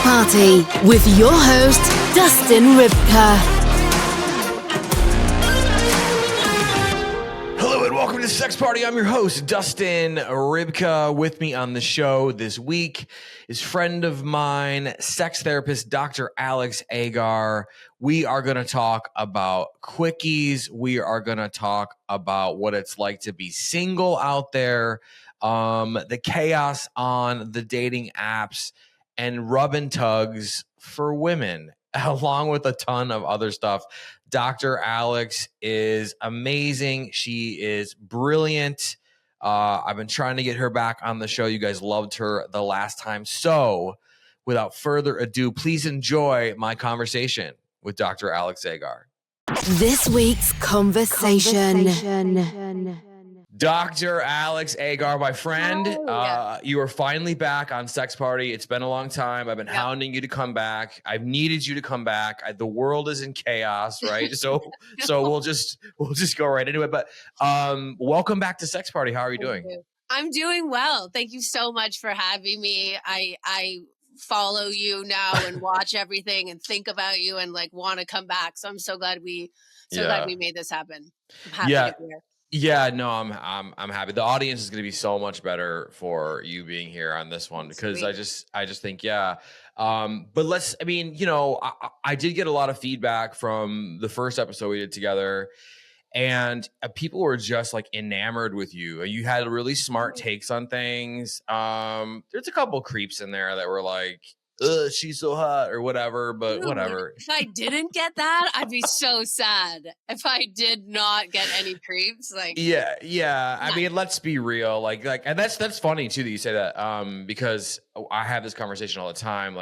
Party with your host, Dustin Rybka. Hello and welcome to Sex Party. I'm your host, Dustin Rybka. With me on the show this week is friend of mine, sex therapist, Dr. Alix Agar. We are going to talk about quickies. We are going to talk about what it's like to be single out there, the chaos on the dating apps, and rub and tugs for women, along with a ton of other stuff. Dr. Alix is amazing. She is brilliant. I've been trying to get her back on the show. You guys loved her the last time. So without further ado, please enjoy my conversation with Dr. Alix Agar. This week's conversation. Dr. Alix Agar, my friend, you are finally back on Sex Party. It's been a long time. I've been hounding you to come back. I've needed you to come back. The world is in chaos, right? So we'll just go right into it. But welcome back to Sex Party. How are you doing? I'm doing well. Thank you so much for having me. I follow you now and watch everything and think about you and like want to come back. So I'm so glad we made this happen. I'm happy to be here. Yeah, no, I'm happy. The audience is going to be so much better for you being here on this one because Sweet. I just think, but I did get a lot of feedback from the first episode we did together, and people were just like enamored with you. You had really smart takes on things. There's a couple creeps in there that were like, ugh, she's so hot or whatever, but whatever. If I didn't get that, I'd be so sad. If I did not get any creeps, yeah. I mean, let's be real. And that's funny too that you say that. Because I have this conversation all the time.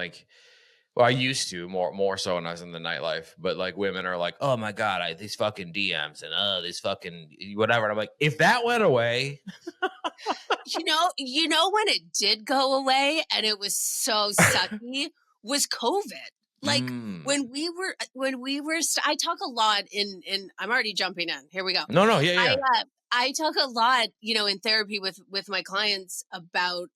I used to more so when I was in the nightlife, but like women are like, oh my God, these fucking DMs and these fucking whatever. And I'm like, if that went away. You know when it did go away and it was so sucky was COVID. When we were, I talk a lot in, I'm already jumping in. Here we go. No. Yeah. I talk a lot, in therapy with my clients about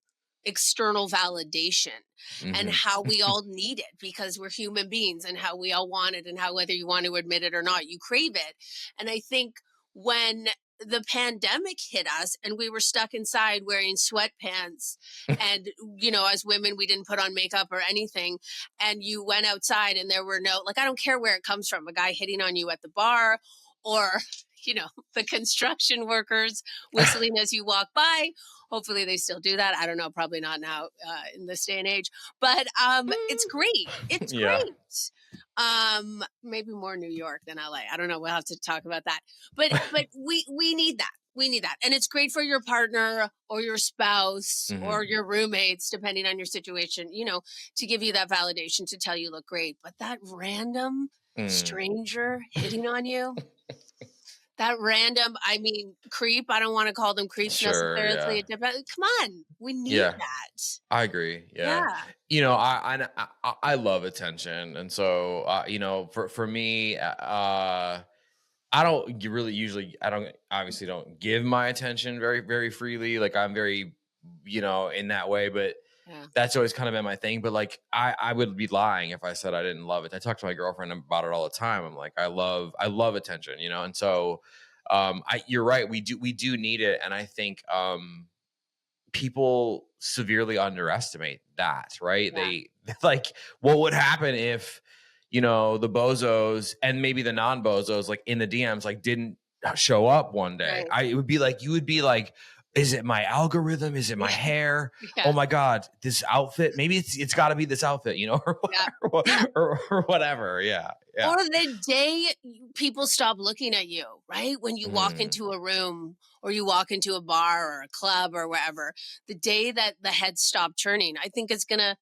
external validation and how we all need it because we're human beings and how we all want it and how whether you want to admit it or not, you crave it. And I think when the pandemic hit us and we were stuck inside wearing sweatpants and, as women, we didn't put on makeup or anything. And you went outside and there were I don't care where it comes from, a guy hitting on you at the bar or, the construction workers whistling as you walk by. Hopefully they still do that. I don't know, probably not now in this day and age, but it's great. It's great. Maybe more New York than LA. I don't know. We'll have to talk about that. But we need that. We need that. And it's great for your partner or your spouse or your roommates, depending on your situation, to give you that validation to tell you look great. But that random stranger hitting on you, creep. I don't want to call them creeps necessarily. Yeah. Come on. We need that. I agree. Yeah. I love attention. And so, for me, I don't really obviously don't give my attention very, very freely. Like I'm very, in that way, but that's always kind of been my thing. But I would be lying if I said I didn't love it. I talk to my girlfriend about it all the time. I'm like, I love attention, and so, you're right. We do need it. And I think, people severely underestimate that, right? Yeah. They what would happen if, the bozos and maybe the non-bozos in the DMs, didn't show up one day. Right. You would be like, is it my algorithm? Is it my hair? Yeah. Oh my God, this outfit. Maybe it's got to be this outfit, or whatever. Yeah. Or the day people stop looking at you, right? When you walk into a room or you walk into a bar or a club or wherever, the day that the heads stop turning, I think it's going to,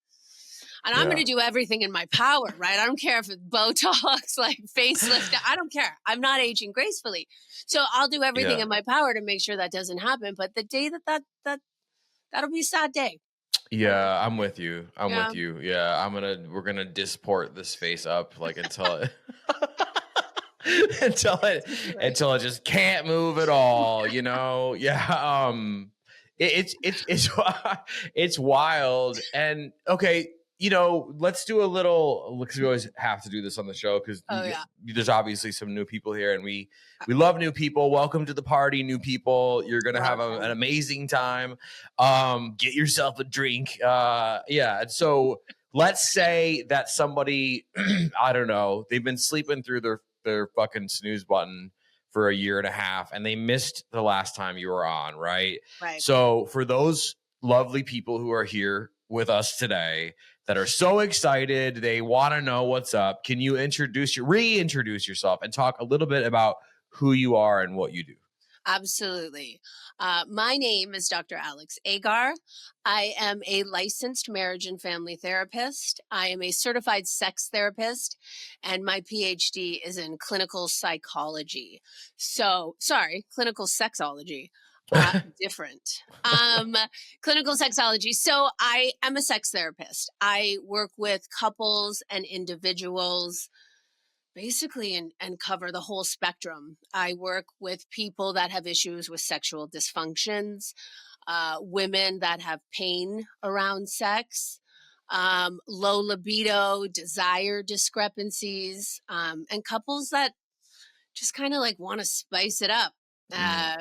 and I'm going to do everything in my power, right? I don't care if it's Botox, facelift. I don't care. I'm not aging gracefully. So I'll do everything in my power to make sure that doesn't happen. But the day that'll be a sad day. Yeah, I'm with you. With you. Yeah, we're going to disport this face up until it until it just can't move at all, Yeah. It's wild. And okay, let's do a little, because we always have to do this on the show because there's obviously some new people here, and we love new people. Welcome to the party, new people. You're going to have an amazing time. Get yourself a drink. And so let's say that somebody, I don't know, they've been sleeping through their fucking snooze button for a year and a half, and they missed the last time you were on, right? Right. So for those lovely people who are here with us today that are so excited, they want to know what's up, can you reintroduce yourself and talk a little bit about who you are and what you do? Absolutely. My name is Dr. Alix Agar. I am a licensed marriage and family therapist. I am a certified sex therapist, and my PhD is in clinical psychology. Clinical sexology. Different. Clinical sexology. So I am a sex therapist. I work with couples and individuals basically and cover the whole spectrum. I work with people that have issues with sexual dysfunctions, women that have pain around sex, low libido, desire discrepancies, and couples that just kind of like want to spice it up.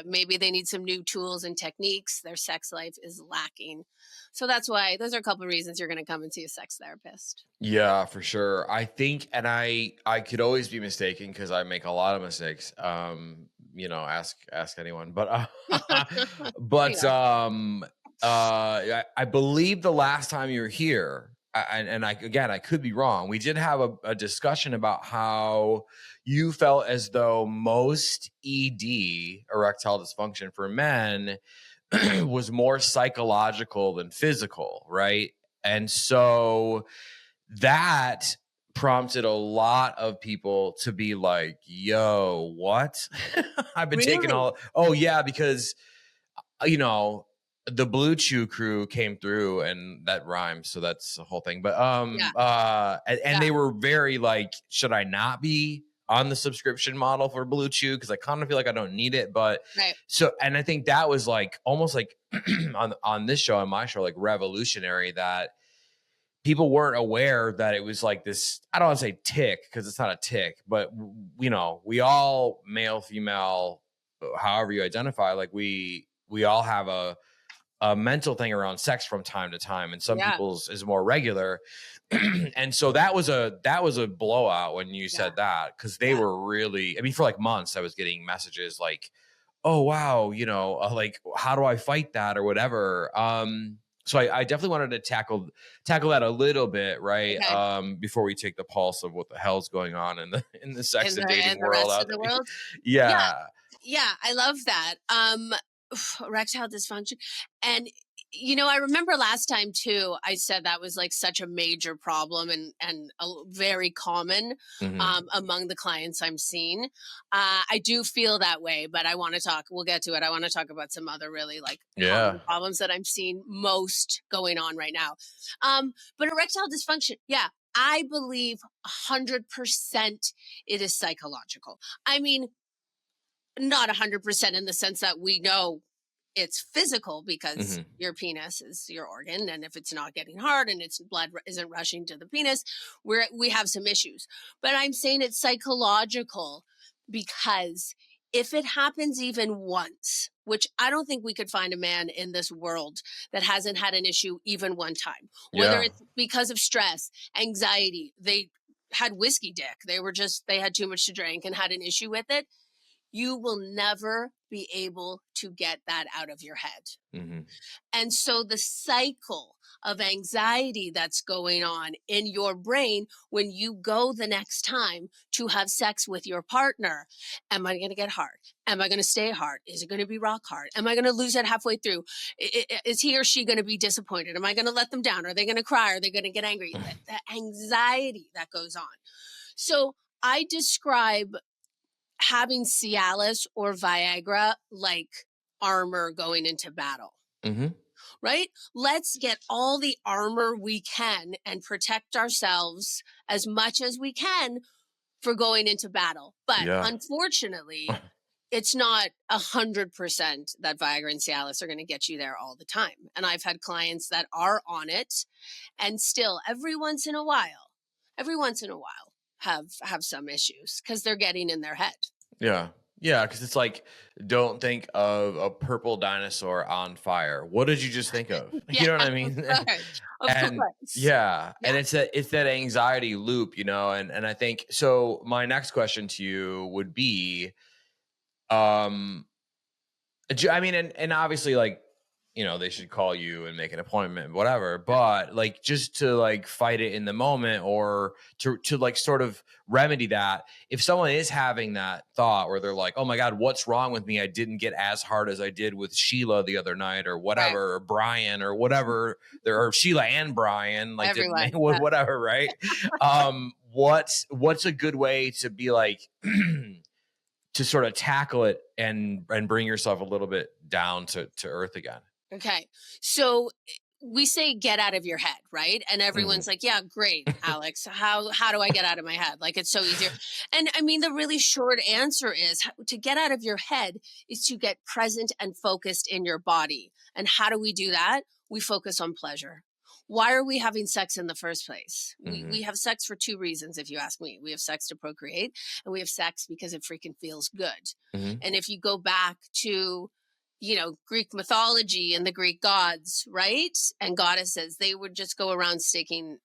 Maybe they need some new tools and techniques. Their sex life is lacking. So that's why those are a couple of reasons you're going to come and see a sex therapist. Yeah, for sure. I think, and I could always be mistaken because I make a lot of mistakes. Ask anyone, but I believe the last time you were here, I could be wrong. We did have a discussion about how you felt as though most ED, erectile dysfunction for men, was more psychological than physical, right? And so that prompted a lot of people to be like, yo, what? I've been taking because, the Blue Chew crew came through, and that rhymes. So that's the whole thing. But, they were very like, should I not be on the subscription model for Blue Chew? Cause I kind of feel like I don't need it, but and I think that was like, almost like on this show, on my show, like revolutionary, that people weren't aware that it was like this, I don't want to say tick, because it's not a tick, but we all, male, female, however you identify, like we all have a mental thing around sex from time to time, and some people's is more regular. And so that was a blowout when you said that, because they were really, I mean, for like months I was getting messages like, oh wow, like, how do I fight that or whatever. So I definitely wanted to tackle that a little bit, right? Okay. Before we take the pulse of what the hell's going on in the sex and dating world out there. Yeah, I love that. Erectile dysfunction. And I remember last time too, I said that was like such a major problem and very common among the clients I'm seeing. I do feel that way, but we'll get to it. I want to talk about some other really like common problems that I'm seeing most going on right now. But erectile dysfunction, I believe 100% it is psychological. I mean, not 100% in the sense that we know it's physical, because your penis is your organ, and if it's not getting hard and its blood isn't rushing to the penis, we have some issues. But I'm saying it's psychological, because if it happens even once, which I don't think we could find a man in this world that hasn't had an issue even one time, whether it's because of stress, anxiety, they had whiskey dick, they had too much to drink and had an issue with it, you will never be able to get that out of your head. And so the cycle of anxiety that's going on in your brain when you go the next time to have sex with your partner, am I going to get hard? Am I going to stay hard? Is it going to be rock hard? Am I going to lose it halfway through? Is he or she going to be disappointed? Am I going to let them down? Are they going to cry? Are they going to get angry? The anxiety that goes on. So I describe having Cialis or Viagra like armor going into battle, right? Let's get all the armor we can and protect ourselves as much as we can for going into battle. But unfortunately, it's not 100% that Viagra and Cialis are going to get you there all the time. And I've had clients that are on it and still every once in a while have some issues because they're getting in their head. Yeah. Yeah, because it's like, don't think of a purple dinosaur on fire. What did you just think of? Yeah, You know what I mean? of And course. yeah, and it's that anxiety loop, you know, and I think so. My next question to you would be, I mean, and obviously, like, you know, they should call you and make an appointment, whatever. But like, just to like fight it in the moment, or to like sort of remedy that, if someone is having that thought where they're like, "Oh my God, what's wrong with me? I didn't get as hard as I did with Sheila the other night, or whatever, Right. or Brian, or whatever." There are Sheila and Brian, like Everyone. whatever, right? What's a good way to be like? To sort of tackle it and bring yourself a little bit down to earth again. Okay. So we say get out of your head, right? And everyone's like, yeah, great, Alix. How do I get out of my head? Like, it's so easier. And I mean, the really short answer is to get out of your head is to get present and focused in your body. And how do we do that? We focus on pleasure. Why are we having sex in the first place? We have sex for two reasons, if you ask me. We have sex to procreate, and we have sex because it freaking feels good. And if you go back to, you know, Greek mythology and the Greek gods, right? And goddesses, they would just go around sticking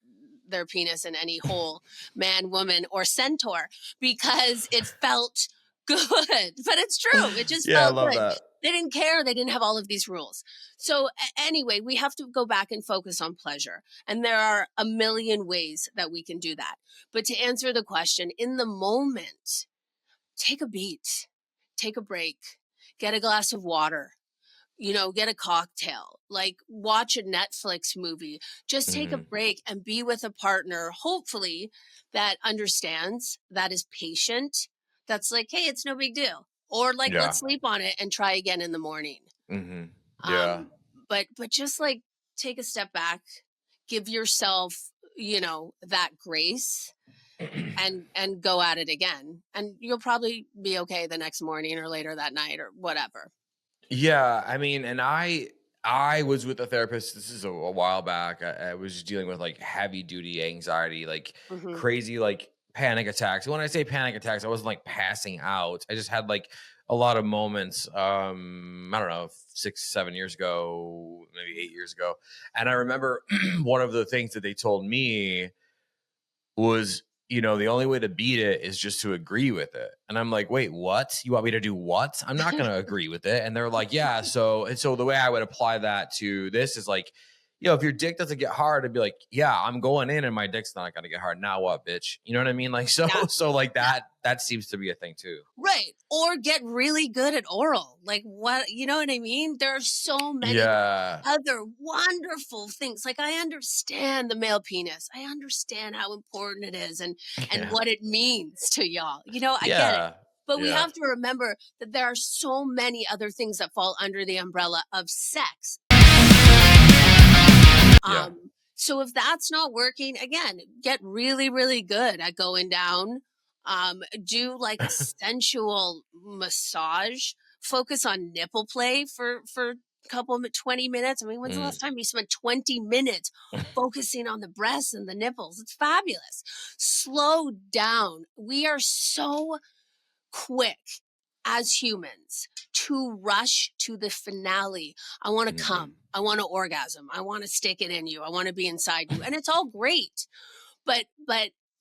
their penis in any hole, man, woman, or centaur, because it felt good. But it's true. It just felt I love good. that. They didn't care. They didn't have all of these rules. So anyway, we have to go back and focus on pleasure. And there are a million ways that we can do that. But to answer the question, in the moment, take a beat, take a break, get a glass of water, you know, get a cocktail, like watch a Netflix movie, just take a break and be with a partner, hopefully, that understands, that is patient, that's like, hey, it's no big deal. Or like, Yeah. let's sleep on it and try again in the morning. Yeah. But just like take a step back, give yourself, you know, that grace and go at it again. And you'll probably be okay the next morning or later that night or whatever. Yeah. I mean, and I was with a therapist. This is a while back. I was dealing with like heavy duty anxiety, like crazy, like panic attacks. When I say panic attacks, I wasn't like passing out. I just had like a lot of moments. I don't know, 6-7 years ago, maybe 8 years ago. And I remember one of the things that they told me was, you know, the only way to beat it is just to agree with it. And I'm like, wait, what? You want me to do what? I'm not going to agree with it. And they're like, yeah. So the way I would apply that to this is like, you know, if your dick doesn't get hard, I'd be like, yeah, I'm going in and my dick's not going to get hard. Now what, bitch? You know what I mean? Like, so like that seems to be a thing too. Right. Or get really good at oral. Like what, you know what I mean? There are so many other wonderful things. Like I understand the male penis. I understand how important it is and what it means to y'all. You know, I get it. But we have to remember that there are so many other things that fall under the umbrella of sex. So if that's not working, again, get really, really good at going down. Do like a sensual massage. Focus on nipple play for a couple of 20 minutes. I mean, when's the last time you spent 20 minutes focusing on the breasts and the nipples? It's fabulous. Slow down. We are so quick as humans to rush to the finale. I want to come. I want to orgasm. I want to stick it in you. I want to be inside you. And it's all great. But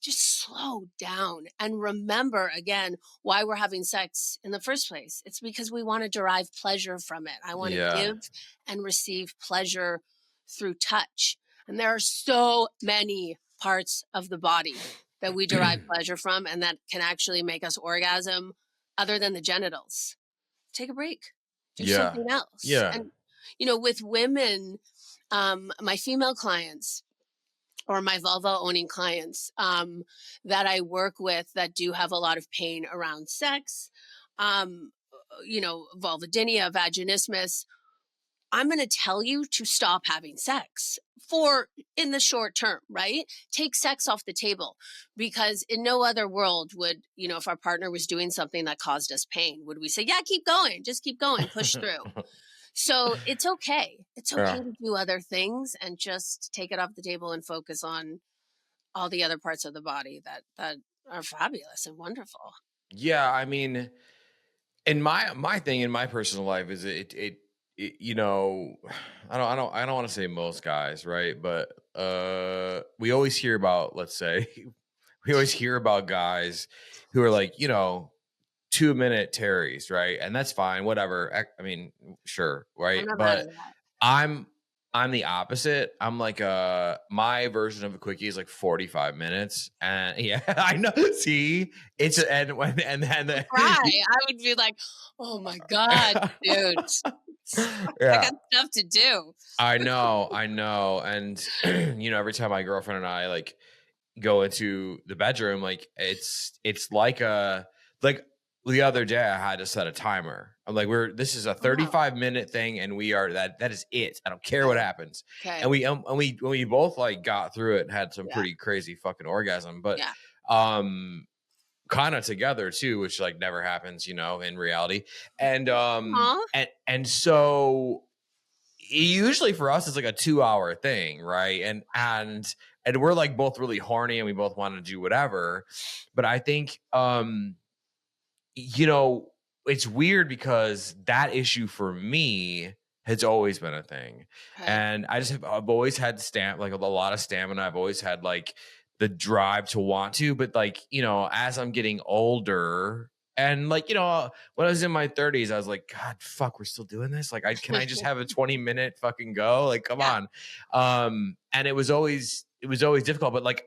just slow down and remember again why we're having sex in the first place. It's because we want to derive pleasure from it. I want to give and receive pleasure through touch. And there are so many parts of the body that we derive pleasure from and that can actually make us orgasm other than the genitals. Take a break. Do something else. And, you know, with women, my female clients or my vulva owning clients that I work with that do have a lot of pain around sex, you know, vulvodynia, vaginismus, I'm going to tell you to stop having sex for in the short term, right? Take sex off the table, because in no other world would, if our partner was doing something that caused us pain, would we say, yeah, keep going, just keep going, push through. So it's okay. It's okay Yeah. to do other things and just take it off the table and focus on all the other parts of the body that are fabulous and wonderful. Yeah, I mean, and my thing in my personal life is it I don't want to say most guys, right? But we always hear about, let's say, we always hear about guys who are like, 2-minute Terrys, right? And that's fine, whatever. I mean, sure, I'm right? not mad at But that. I'm the opposite. I'm like my version of a quickie is like 45 minutes. And yeah, I know. See, it's and then Cry. I would be like, oh my God, dude. I yeah, got stuff to do. I know. And every time my girlfriend and I like go into the bedroom, like it's like like the other day I had to set a timer. I'm like, this is a 35-minute thing, and we are that is it. I don't care what happens. Okay. And we both like got through it and had some pretty crazy fucking orgasm, but kind of together too, which like never happens, in reality. And and so usually for us it's like a 2-hour thing, right? And we're like both really horny and we both want to do whatever. But I think it's weird because that issue for me has always been a thing. Okay. And I've always had like a lot of stamina. I've always had like the drive to want to, but like, as I'm getting older and like, when I was in my 30s, I was like, God, fuck, we're still doing this. Like, can I just have a 20-minute fucking go? Like, come on. And it was always difficult, but like,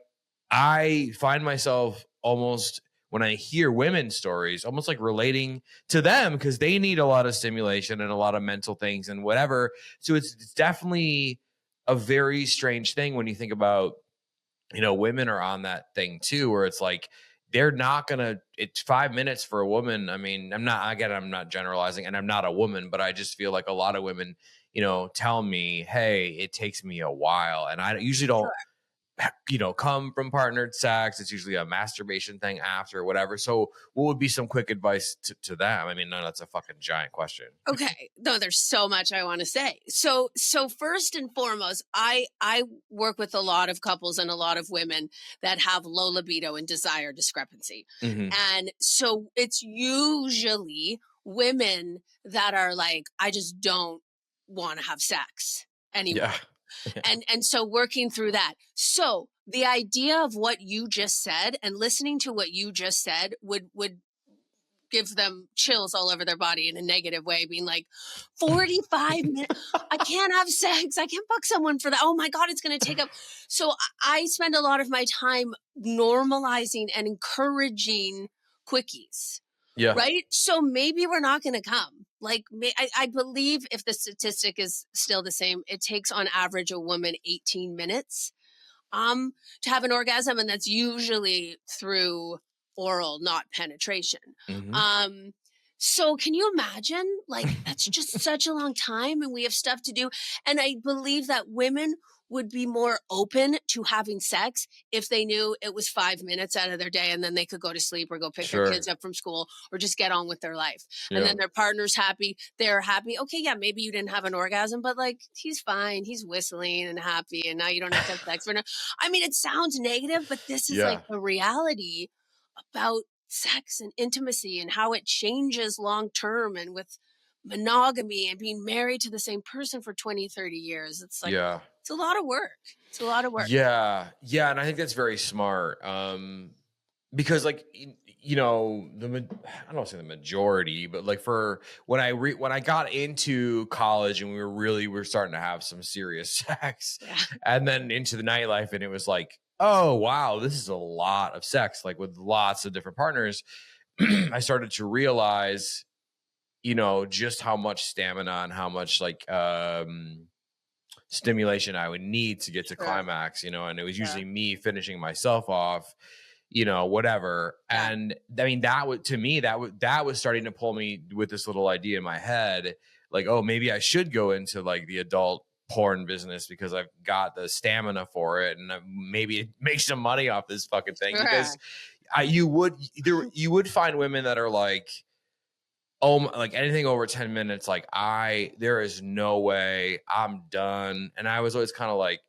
I find myself almost, when I hear women's stories, almost like relating to them because they need a lot of stimulation and a lot of mental things and whatever. So it's definitely a very strange thing when you think about, women are on that thing too, where it's like, they're not gonna, it's 5 minutes for a woman. I mean, I'm not generalizing and I'm not a woman, but I just feel like a lot of women, tell me, hey, it takes me a while. And I usually don't, come from partnered sex. It's usually a masturbation thing after or whatever. So what would be some quick advice to them? I mean, no, that's a fucking giant question. Okay. No, there's so much I want to say. So first and foremost, I work with a lot of couples and a lot of women that have low libido and desire discrepancy. Mm-hmm. And so it's usually women that are like, I just don't want to have sex anymore. Yeah. And so working through that. So the idea of what you just said and listening to what you just said would give them chills all over their body in a negative way, being like, 45 minutes, I can't have sex. I can't fuck someone for that. Oh my God, it's going to take up. So I spend a lot of my time normalizing and encouraging quickies. Yeah. Right. So maybe we're not going to come. Like, I believe if the statistic is still the same, it takes on average a woman 18 minutes to have an orgasm. And that's usually through oral, not penetration. Mm-hmm. So can you imagine? Like, that's just such a long time and we have stuff to do. And I believe that women would be more open to having sex if they knew it was 5 minutes out of their day and then they could go to sleep or go pick their kids up from school or just get on with their life. Yeah. And then their partner's happy. They're happy. Okay, yeah, maybe you didn't have an orgasm, but like, he's fine. He's whistling and happy. And now you don't have to have sex for now. I mean, it sounds negative, but this is like the reality about sex and intimacy and how it changes long term and with monogamy and being married to the same person for 20, 30 years. It's like, it's a lot of work. It's a lot of work. Yeah. Yeah. And I think that's very smart. Because like, I don't want to say the majority, but like for when I got into college and we were starting to have some serious sex and then into the nightlife, and it was like, oh, wow, this is a lot of sex, like with lots of different partners. I started to realize, just how much stamina and how much like, stimulation I would need to get to climax, and it was usually me finishing myself off, whatever. And I mean, that was starting to pull me with this little idea in my head. like, oh, maybe I should go into like the adult porn business because I've got the stamina for it, and maybe make some money off this fucking thing. Sure. Because you would find women that are like, oh, like anything over 10 minutes, like there is no way, I'm done. And I was always kind of like,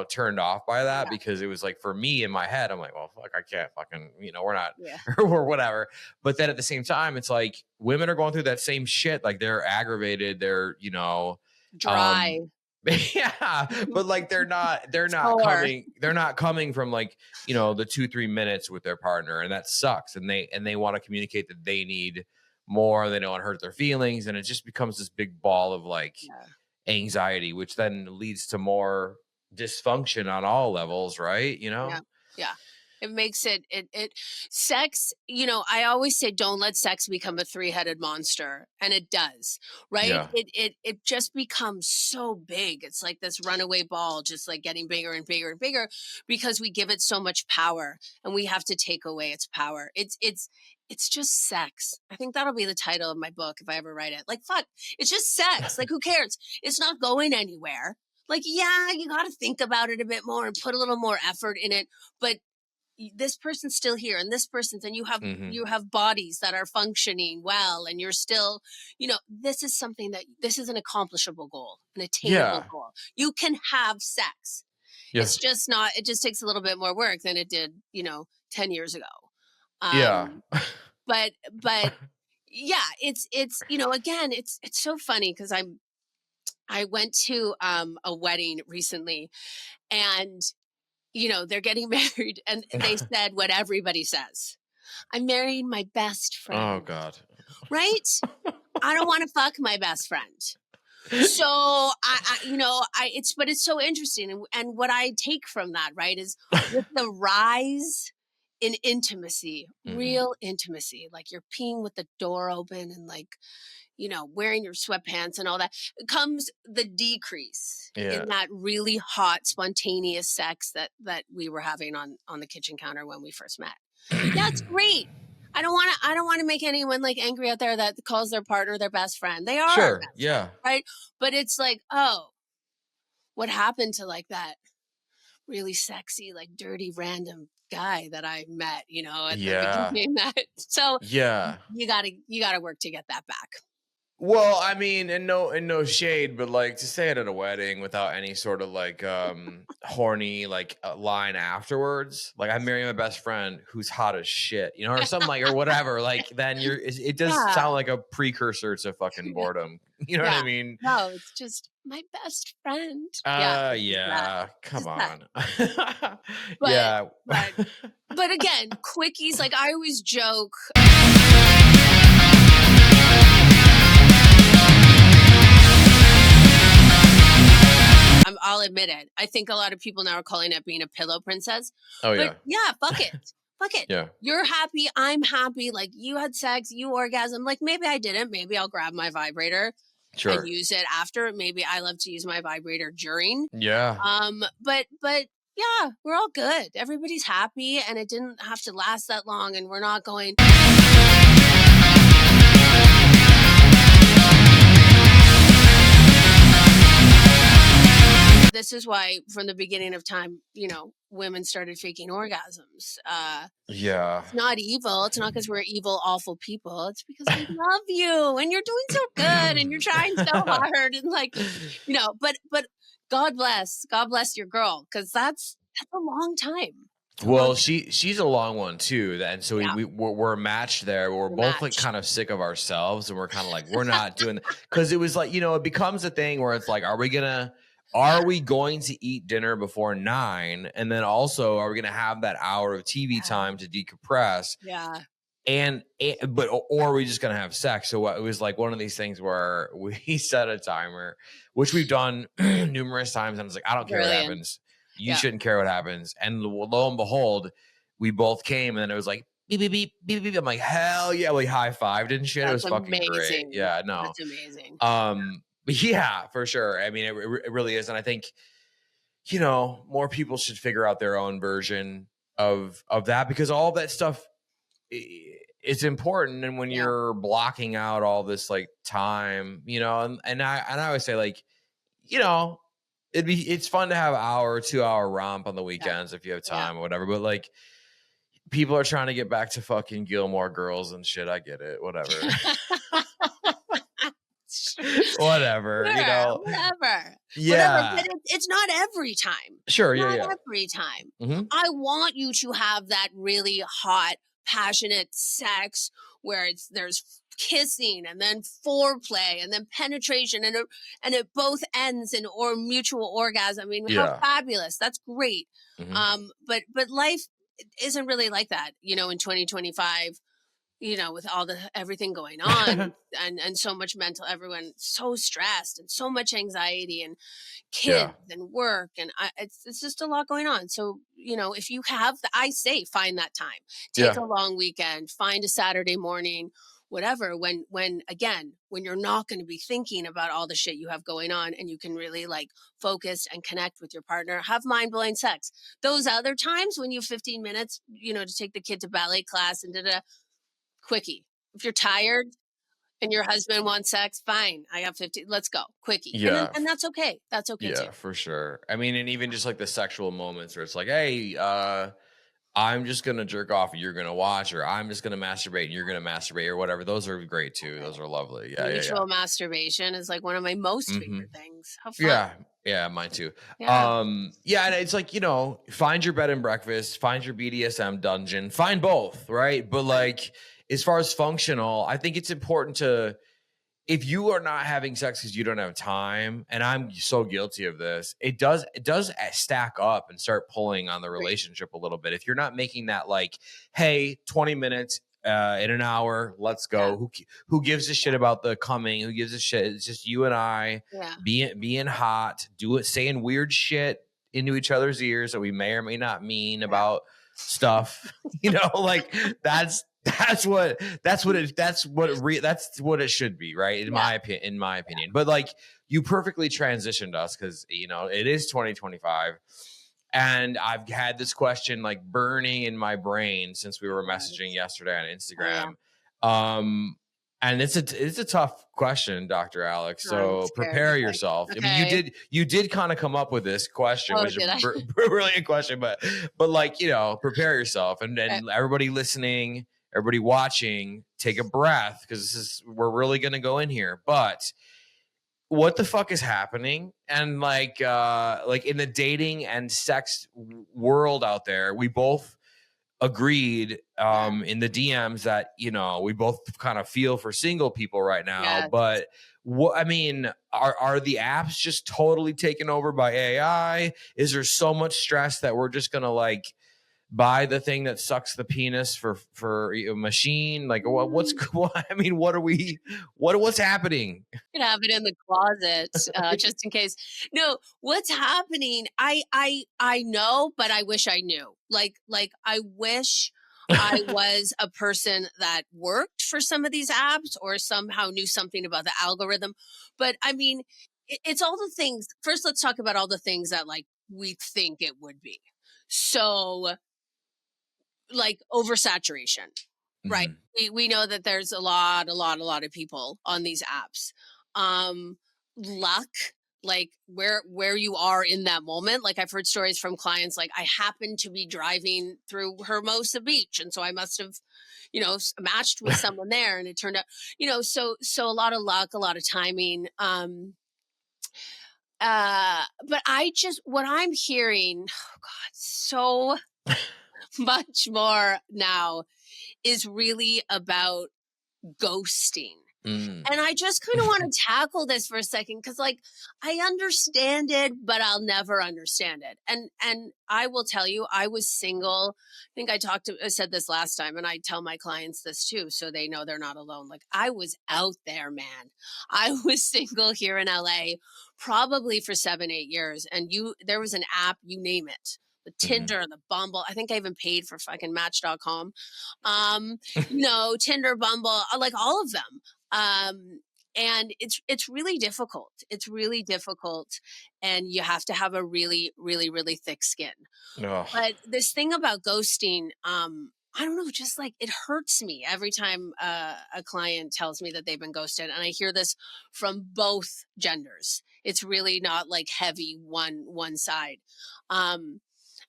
turned off by that, because it was like, for me in my head, I'm like, well, fuck, I can't fucking, we're not, or whatever. But then at the same time, it's like women are going through that same shit. Like they're aggravated. They're, dry. Yeah, but like they're not coming from like, the 2-3 minutes with their partner, and that sucks. And they want to communicate that they need more. They don't want to hurt their feelings, and it just becomes this big ball of like anxiety, which then leads to more dysfunction on all levels, right? Yeah. It makes it sex, I always say, don't let sex become a 3-headed monster. And it does, right? Yeah. It just becomes so big. It's like this runaway ball, just like getting bigger and bigger and bigger, because we give it so much power, and we have to take away its power. It's just sex. I think that'll be the title of my book if I ever write it. Like, fuck, it's just sex. Like, who cares? It's not going anywhere. Like, yeah, you got to think about it a bit more and put a little more effort in it. But this person's still here, and this person's, and you have bodies that are functioning well, and you're still, this is an accomplishable goal, an attainable goal. You can have sex. Yeah. It's just not, it just takes a little bit more work than it did, 10 years ago. But yeah, it's, again, it's so funny, because I went to a wedding recently, and they're getting married, and they said what everybody says. I married my best friend. Oh God. Right? I don't want to fuck my best friend. So it's so interesting. And what I take from that, right, is with the rise in intimacy, real intimacy, like you're peeing with the door open, and like, wearing your sweatpants and all that, comes the decrease in that really hot, spontaneous sex that we were having on the kitchen counter when we first met. Yeah, it's great. I don't want to make anyone like angry out there that calls their partner their best friend. They are sure, best friend, right? But it's like, oh, what happened to like that really sexy, like dirty, random guy that I met, at the beginning? So you gotta work to get that back. Well, I mean, and no shade, but like, to say it at a wedding without any sort of like horny like line afterwards, like, I married my best friend who's hot as shit, or something like, or whatever. Like, then it does sound like a precursor to fucking boredom. You know what I mean? No, it's just my best friend. Come on. But again, quickies. Like, I always joke. I'll admit it. I think a lot of people now are calling it being a pillow princess. Oh, but fuck it. Fuck it. Yeah. You're happy. I'm happy. Like, you had sex, you orgasm. Like, maybe I didn't. Maybe I'll grab my vibrator and use it after. Maybe I love to use my vibrator during. Yeah. But yeah, we're all good. Everybody's happy, and it didn't have to last that long, and we're not going. This is why, from the beginning of time, women started faking orgasms. It's not evil. It's not because we're evil, awful people. It's because we love you, and you're doing so good, and you're trying so hard, and like, but God bless your girl, because that's a long time. Well, she's a long one too, and so we're matched there. We're both like kind of sick of ourselves, and we're kind of like, we're not doing, because it was like, it becomes a thing where it's like, are we going to eat dinner before 9? And then also, are we going to have that hour of TV time to decompress? Yeah. Or are we just going to have sex? So it was like one of these things where we set a timer, which we've done numerous times. And it's like, I don't care what happens. You shouldn't care what happens. And lo and behold, we both came, and then it was like, beep, beep, beep, beep, beep. I'm like, hell yeah. We high-fived and shit. That's it was fucking amazing. great. Yeah, no. That's amazing. Yeah, for sure. I mean, it really is. And I think, more people should figure out their own version of that, because all of that stuff, it's important. And when you're blocking out all this like time, you know, and I always say like, you know, it's fun to have an hour or 2 hour romp on the weekends if you have time or whatever. But like, people are trying to get back to fucking Gilmore Girls and shit. I get it. Whatever. Whatever. Sure, you know. whatever. Yeah. But it's not every time. Sure. Not Yeah. every time. Mhm. I want you to have that really hot, passionate sex where there's kissing and then foreplay and then penetration and it both ends in or mutual orgasm. I mean, how fabulous. That's great. Mhm. But life isn't really like that, you know, in 2025. You know, with all everything going on and so much everyone so stressed and so much anxiety and kids and work and it's just a lot going on. So, you know, if you have I say find that time, take a long weekend, find a Saturday morning, whatever, when you're not going to be thinking about all the shit you have going on and you can really like focus and connect with your partner, have mind-blowing sex. Those other times when you have 15 minutes, you know, to take the kid to ballet class and quickie. If you're tired and your husband wants sex, fine. I got 50. Let's go. Quickie. Yeah. And that's okay. That's okay too. Yeah, for sure. I mean, and even just like the sexual moments where it's like, hey, I'm just going to jerk off and you're going to watch, or I'm just going to masturbate and you're going to masturbate or whatever. Those are great too. Those are lovely. Yeah. Mutual masturbation is like one of my most favorite things. How fun. Yeah. Yeah, mine too. Yeah. And it's like, you know, find your bed and breakfast, find your BDSM dungeon, find both, right? But like, as far as functional, I think it's important to, if you are not having sex because you don't have time, and I'm so guilty of this, it does stack up and start pulling on the relationship a little bit. If you're not making that like, hey, 20 minutes in an hour, let's go. Who gives a shit about the coming? Who gives a shit? It's just you and I being hot, saying weird shit into each other's ears that we may or may not mean about stuff. You know, like that's what it should be, right? In my opinion. But like, you perfectly transitioned us because, you know, it is 2025 and I've had this question like burning in my brain since we were messaging yesterday on Instagram. And it's a tough question, Dr. Alex. So prepare yourself. Okay. I mean, you did kind of come up with this question, which is a brilliant question, but like, you know, prepare yourself and everybody listening, everybody watching, take a breath because we're really going to go in here. But what the fuck is happening? And like in the dating and sex world out there, we both agreed in the DMs that, you know, we both kind of feel for single people right now. But I mean, are the apps just totally taken over by AI? Is there so much stress that we're just gonna like buy the thing that sucks the penis for a machine? Like what's happening? You can have it in the closet just in case. No, what's happening? I know, but I wish I knew. Like I wish I was a person that worked for some of these apps or somehow knew something about the algorithm. But I mean, it's all the things. First, let's talk about all the things that like we think it would be. So like oversaturation, right? We know that there's a lot of people on these apps. Luck, like where you are in that moment. Like I've heard stories from clients, like I happened to be driving through Hermosa Beach. And so I must have, you know, matched with someone there and it turned out, you know, so a lot of luck, a lot of timing. But what I'm hearing, oh God, so much more now is really about ghosting. And I just kind of want to tackle this for a second because like I understand it, but I'll never understand it. And I will tell you, I was single. I think I said this last time, and I tell my clients this too, so they know they're not alone. Like I was out there, man. I was single here in LA probably for 7-8 years. And there was an app, you name it. The Tinder, the Bumble. I think I even paid for fucking Match.com. You know, Tinder, Bumble, like all of them. And it's really difficult. It's really difficult. And you have to have a really, really, really thick skin. But this thing about ghosting, I don't know, just like it hurts me every time a client tells me that they've been ghosted. And I hear this from both genders. It's really not like heavy one side. And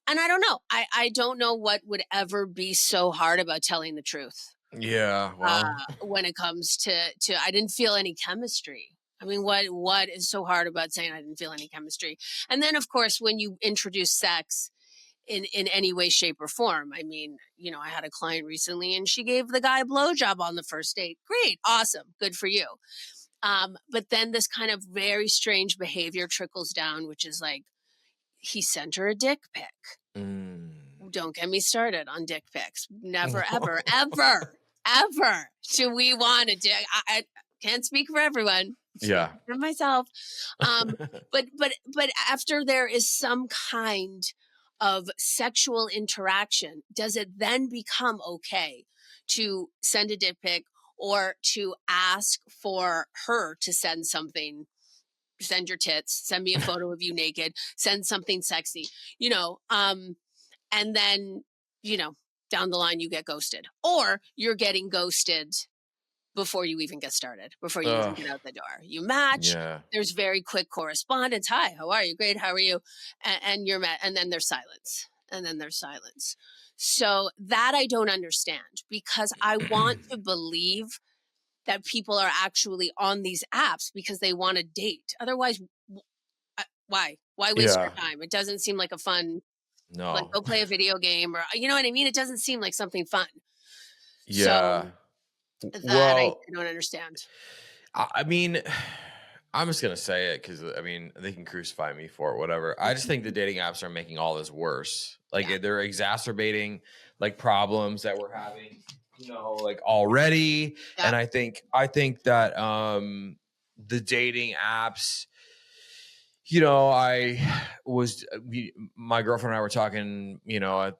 I don't know. I don't know what would ever be so hard about telling the truth. Yeah, well, When it comes to I didn't feel any chemistry. I mean, what is so hard about saying I didn't feel any chemistry? And then, of course, when you introduce sex in any way, shape, or form, I mean, I had a client recently, and she gave the guy a blowjob on the first date. Great, awesome, good for you. But then this kind of very strange behavior trickles down, which is like he sent her a dick pic. Don't get me started on dick pics. Never, ever, ever, ever should we want a dick. I can't speak for everyone. Yeah. For myself. But after there is some kind of sexual interaction, does it then become okay to send a dick pic or to ask for her to send something? Send your tits, send me a photo of you naked, send something sexy, and then, down the line you get ghosted, or you're getting ghosted before you even get started, before you even get out the door. You match. Yeah. There's very quick correspondence. Hi, how are you? Great. How are you? And you're met. And then there's silence. And then there's silence. So that I don't understand, because I want to believe that people are actually on these apps because they want to date. Otherwise, why? Why waste your time? It doesn't seem like a fun, No. like go play a video game, or you know what I mean? It doesn't seem like something fun. Yeah. So that I don't understand. I mean, I'm just going to say it because, I mean, they can crucify me for it, whatever. I just think the dating apps are making all this worse. Like they're exacerbating like problems that we're having, like already. Yeah. And I think that the dating apps, my girlfriend and I were talking,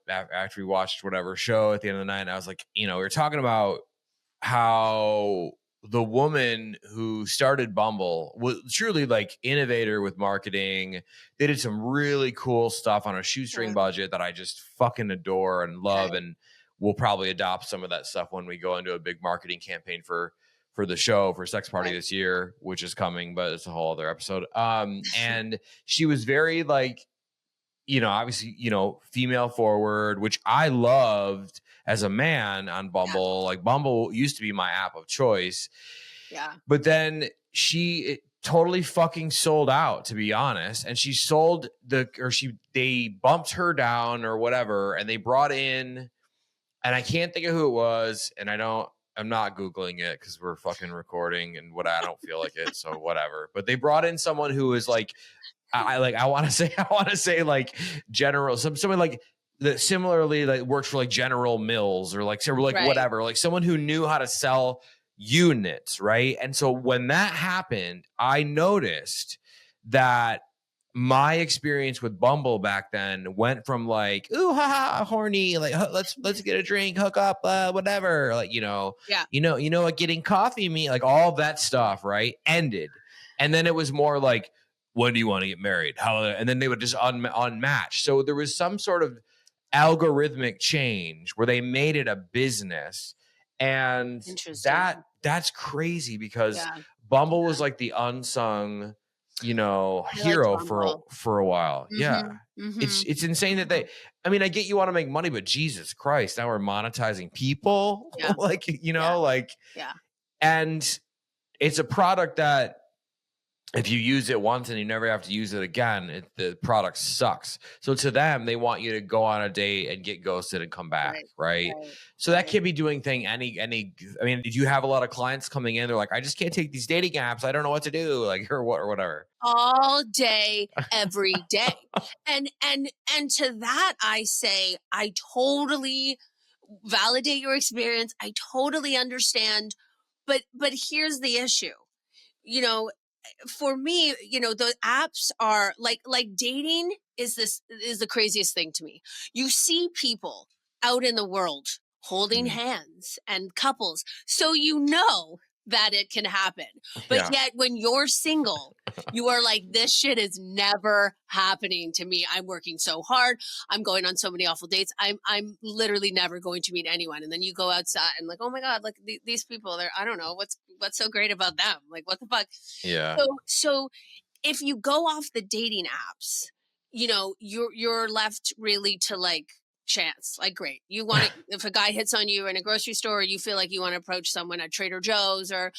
after we watched whatever show at the end of the night, and I was like, we were talking about how the woman who started Bumble was truly like innovator with marketing. They did some really cool stuff on a shoestring budget that I just fucking adore and love. And we'll probably adopt some of that stuff when we go into a big marketing campaign for the show, for Sex Party this year, which is coming, but it's a whole other episode. And she was very like, obviously, female forward, which I loved as a man on Bumble. Yeah. Like Bumble used to be my app of choice. Yeah. But then she totally fucking sold out, to be honest. And she sold they bumped her down or whatever. And they brought in, and I can't think of who it was. And I'm not Googling it because we're fucking recording and I don't feel like it. So whatever. But they brought in someone who was like, I want to say like general, someone like that similarly like works for like General Mills or like whatever, like someone who knew how to sell units, right? And so when that happened, I noticed that my experience with Bumble back then went from like, ooh, ha, horny, like let's get a drink, hook up, whatever, like what getting coffee mean, like all that stuff, right? Ended, and then it was more like, when do you want to get married? How? And then they would just unmatch. So there was some sort of algorithmic change where they made it a business, and that's crazy because Bumble was like the unsung, hero for a while. Mm-hmm. Yeah. Mm-hmm. It's insane that I get you want to make money, but Jesus Christ, now we're monetizing people. Yeah. And it's a product that if you use it once and you never have to use it again, the product sucks. So to them, they want you to go on a date and get ghosted and come back, right? So that can't be doing did you have a lot of clients coming in? They're like, I just can't take these dating apps. I don't know what to do, like, or whatever. All day, every day. And to that, I say, I totally validate your experience. I totally understand. But here's the issue. For me, the apps are like dating is the craziest thing to me. You see people out in the world holding hands and couples. So that it can happen. But yet when you're single, you are like, this shit is never happening to me. I'm working so hard. I'm going on so many awful dates. I'm literally never going to meet anyone. And then you go outside and like, oh my God, like these people, I don't know what's so great about them. Like, what the fuck? Yeah. So if you go off the dating apps, you know, you're left really to like chance. Like, great. You want to, if a guy hits on you in a grocery store, you feel like you want to approach someone at Trader Joe's or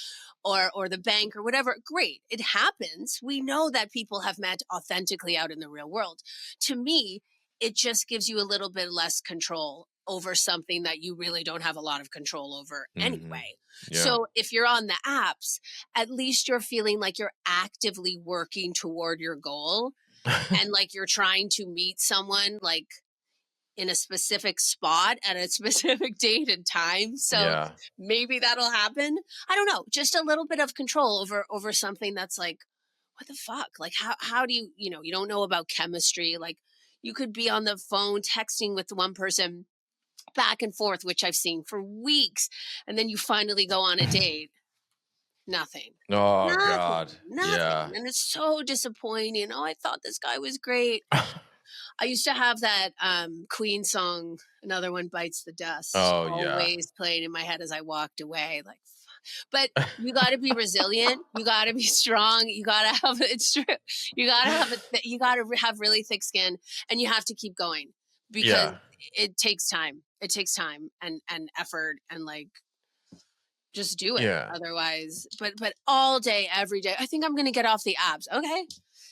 the bank or whatever. Great. It happens. We know that people have met authentically out in the real world. To me, it just gives you a little bit less control over something that you really don't have a lot of control over anyway. Yeah. So if you're on the apps, at least you're feeling like you're actively working toward your goal and like you're trying to meet someone like in a specific spot at a specific date and time. So maybe that'll happen. I don't know. Just a little bit of control over something that's like, what the fuck? Like, how do you know, you don't know about chemistry. Like, you could be on the phone texting with one person back and forth, which I've seen for weeks. And then you finally go on a date. Nothing. Oh, Nothing. God. Nothing. Yeah. And it's so disappointing. Oh, I thought this guy was great. I used to have that Queen song, Another One Bites the Dust, always playing in my head as I walked away. Like, but you got to be resilient. You got to be strong. You got to have, it's true. You got to have, you got to have really thick skin, and you have to keep going because it takes time. It takes time and effort and like, just do it. Otherwise, but all day, every day, I think I'm going to get off the apps. Okay.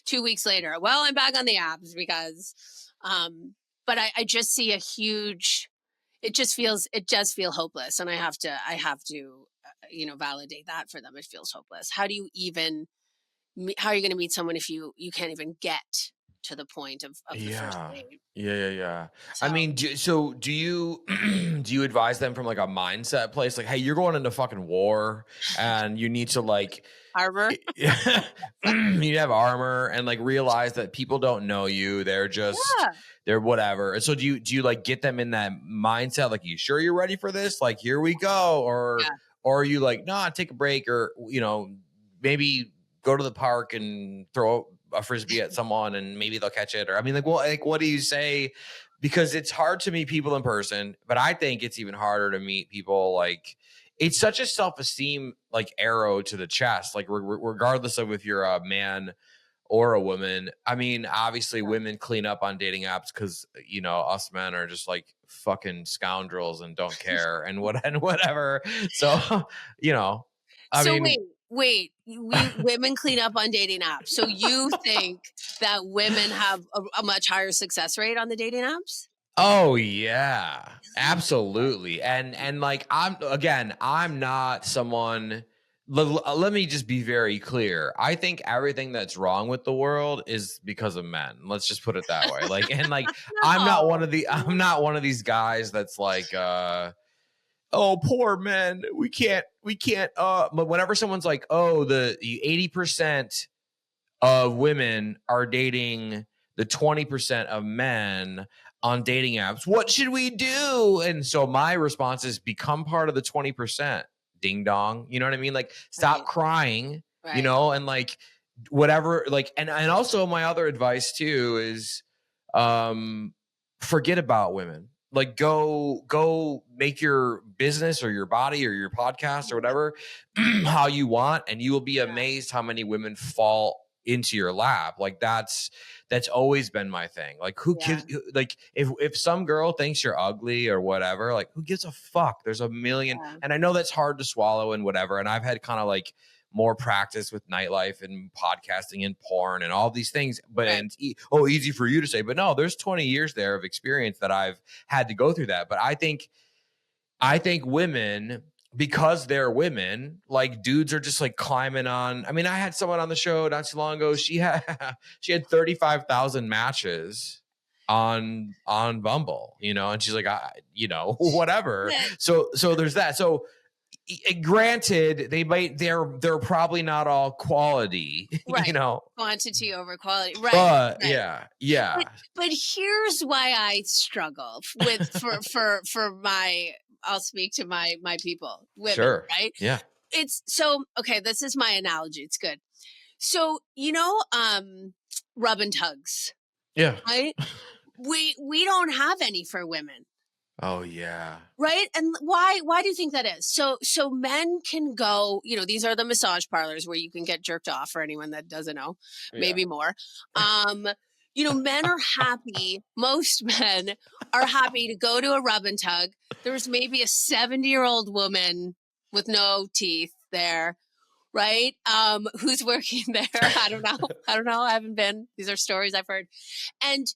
2 weeks later, well, I'm back on the apps because, but I just see a huge, it does feel hopeless. And I have to, you know, validate that for them. It feels hopeless. How do you even, how are you going to meet someone if you can't even get to the point of the first date? Yeah. So, I mean, do you do you advise them from like a mindset place? Like, hey, you're going into fucking war and you need to like armor. you need to have armor and like realize that people don't know you. They're just they're whatever. And so do you like get them in that mindset? Like, you sure you're ready for this? Like, here we go. Or are you like, nah, take a break, or, you know, maybe go to the park and throw a frisbee at someone and maybe they'll catch it? Or, I mean, like, well, like, what do you say? Because it's hard to meet people in person, but I think it's even harder to meet people. Like, it's such a self-esteem, like, arrow to the chest, like regardless of if you're a man or a woman. I mean, obviously women clean up on dating apps because, you know, us men are just like fucking scoundrels and don't care and whatever. So, you know, I mean, wait, women clean up on dating apps. So you think that women have a much higher success rate on the dating apps? Oh yeah, absolutely. And like, I'm not someone, let me just be very clear. I think everything that's wrong with the world is because of men. Let's just put it that way. Like, and like, I'm not one of these guys that's like, oh, poor men. We can't, but whenever someone's like, oh, the 80% of women are dating the 20% of men on dating apps, what should we do? And so my response is, become part of the 20%. Ding dong. You know what I mean? Like, stop crying, you know, and like, whatever, like, and also my other advice too is, forget about women. Like, go make your business or your body or your podcast or whatever how you want, and you will be amazed how many women fall into your lap. Like, that's always been my thing. Like, who gives, like, if some girl thinks you're ugly or whatever, like, who gives a fuck? There's a million. And I know that's hard to swallow and whatever. And I've had kind of like more practice with nightlife and podcasting and porn and all these things, but easy for you to say, but no, there's 20 years there of experience that I've had to go through that. But I think women, because they're women, like, dudes are just like climbing on. I mean, I had someone on the show not too long ago. She had 35,000 matches on Bumble, you know, and she's like, you know, whatever. So there's that. So granted, they're probably not all quality, you know, quantity over quality, right? But yeah. But here's why I struggle with for my. I'll speak to my people, women, right? Yeah. it's so, okay, this is my analogy. It's good. So, rub and tugs, Yeah. right? We don't have any for women. Oh yeah. Right. And why do you think that is? So men can go, these are the massage parlors where you can get jerked off, for anyone that doesn't know, maybe more. Men are happy. Most men are happy to go to a rub and tug. There's maybe a 70-year-old woman with no teeth there, right? Who's working there? I don't know. I haven't been. These are stories I've heard. And,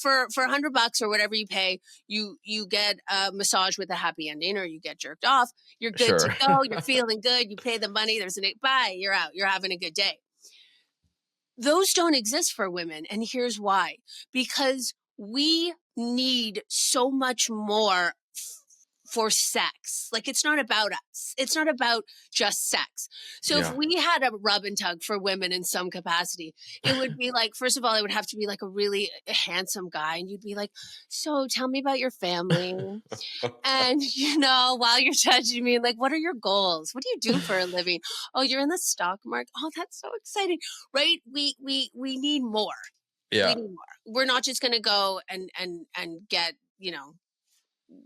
for $100 or whatever you pay, you get a massage with a happy ending, or you get jerked off. You're good to go. You're feeling good. You pay the money. There's bye. You're out. You're having a good day. Those don't exist for women. And here's why. Because we need so much more for sex. Like, it's not about us. It's not about just sex. So if we had a rub and tug for women in some capacity, it would be like, first of all, it would have to be like a really handsome guy. And you'd be like, so tell me about your family. And, while you're touching me, like, what are your goals? What do you do for a living? Oh, you're in the stock market. Oh, that's so exciting. Right? We need more. Yeah. We need more. We're not just going to go and get,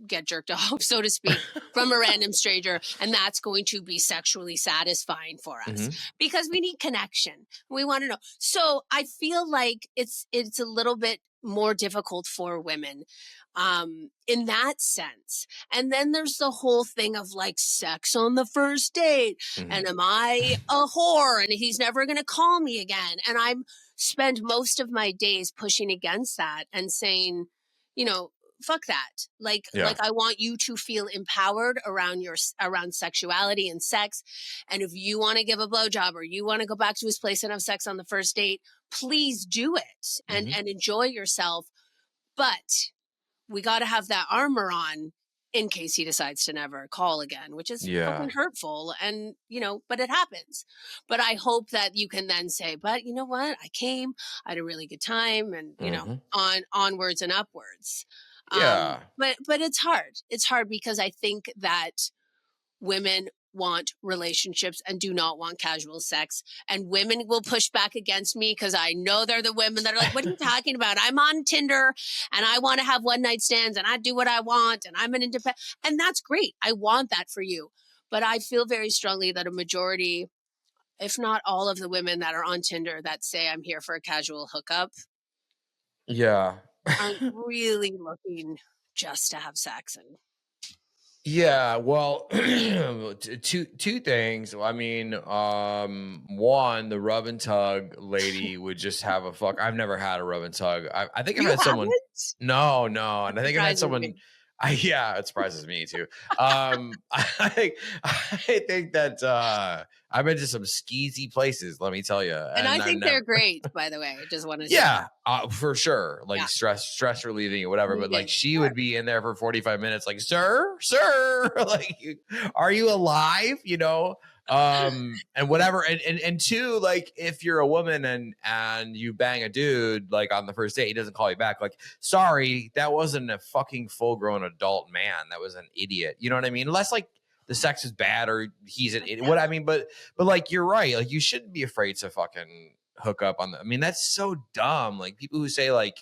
get jerked off, so to speak, from a random stranger, and that's going to be sexually satisfying for us, because we need connection. We want to know. So I feel like it's a little bit more difficult for women in that sense. And then there's the whole thing of like sex on the first date, and am I a whore and he's never going to call me again? And I spend most of my days pushing against that and saying, fuck that. Like I want you to feel empowered around sexuality and sex. And if you want to give a blowjob, or you want to go back to his place and have sex on the first date, please do it and enjoy yourself. But we got to have that armor on in case he decides to never call again, which is fucking hurtful. And, but it happens. But I hope that you can then say, but you know what? I came, I had a really good time, and, onwards and upwards. Yeah. But it's hard. It's hard because I think that women want relationships and do not want casual sex. And women will push back against me because I know they're the women that are like, what are you talking about? I'm on Tinder and I want to have one night stands and I do what I want and I'm an independent. And that's great. I want that for you. But I feel very strongly that a majority, if not all of the women that are on Tinder that say I'm here for a casual hookup, aren't really looking just to have sex. And yeah, well, two things. I mean, one, the rub and tug lady would just have a fuck. I've never had a rub and tug. I think I've had someone. No, and I think I've had someone. Yeah, it surprises me too. I think that I've been to some skeezy places, let me tell you. And I think they're great, by the way. I just want to say. For sure. Like stress relieving or whatever. But like she would be in there for 45 minutes, like, sir, like, are you alive? And whatever. And two, like, if you're a woman and you bang a dude like on the first date, he doesn't call you back. Like, sorry, that wasn't a fucking full grown adult man. That was an idiot. You know what I mean? Unless like the sex is bad or he's an idiot. What I mean, but like, you're right. Like, you shouldn't be afraid to fucking hook up on I mean, that's so dumb. Like, people who say like,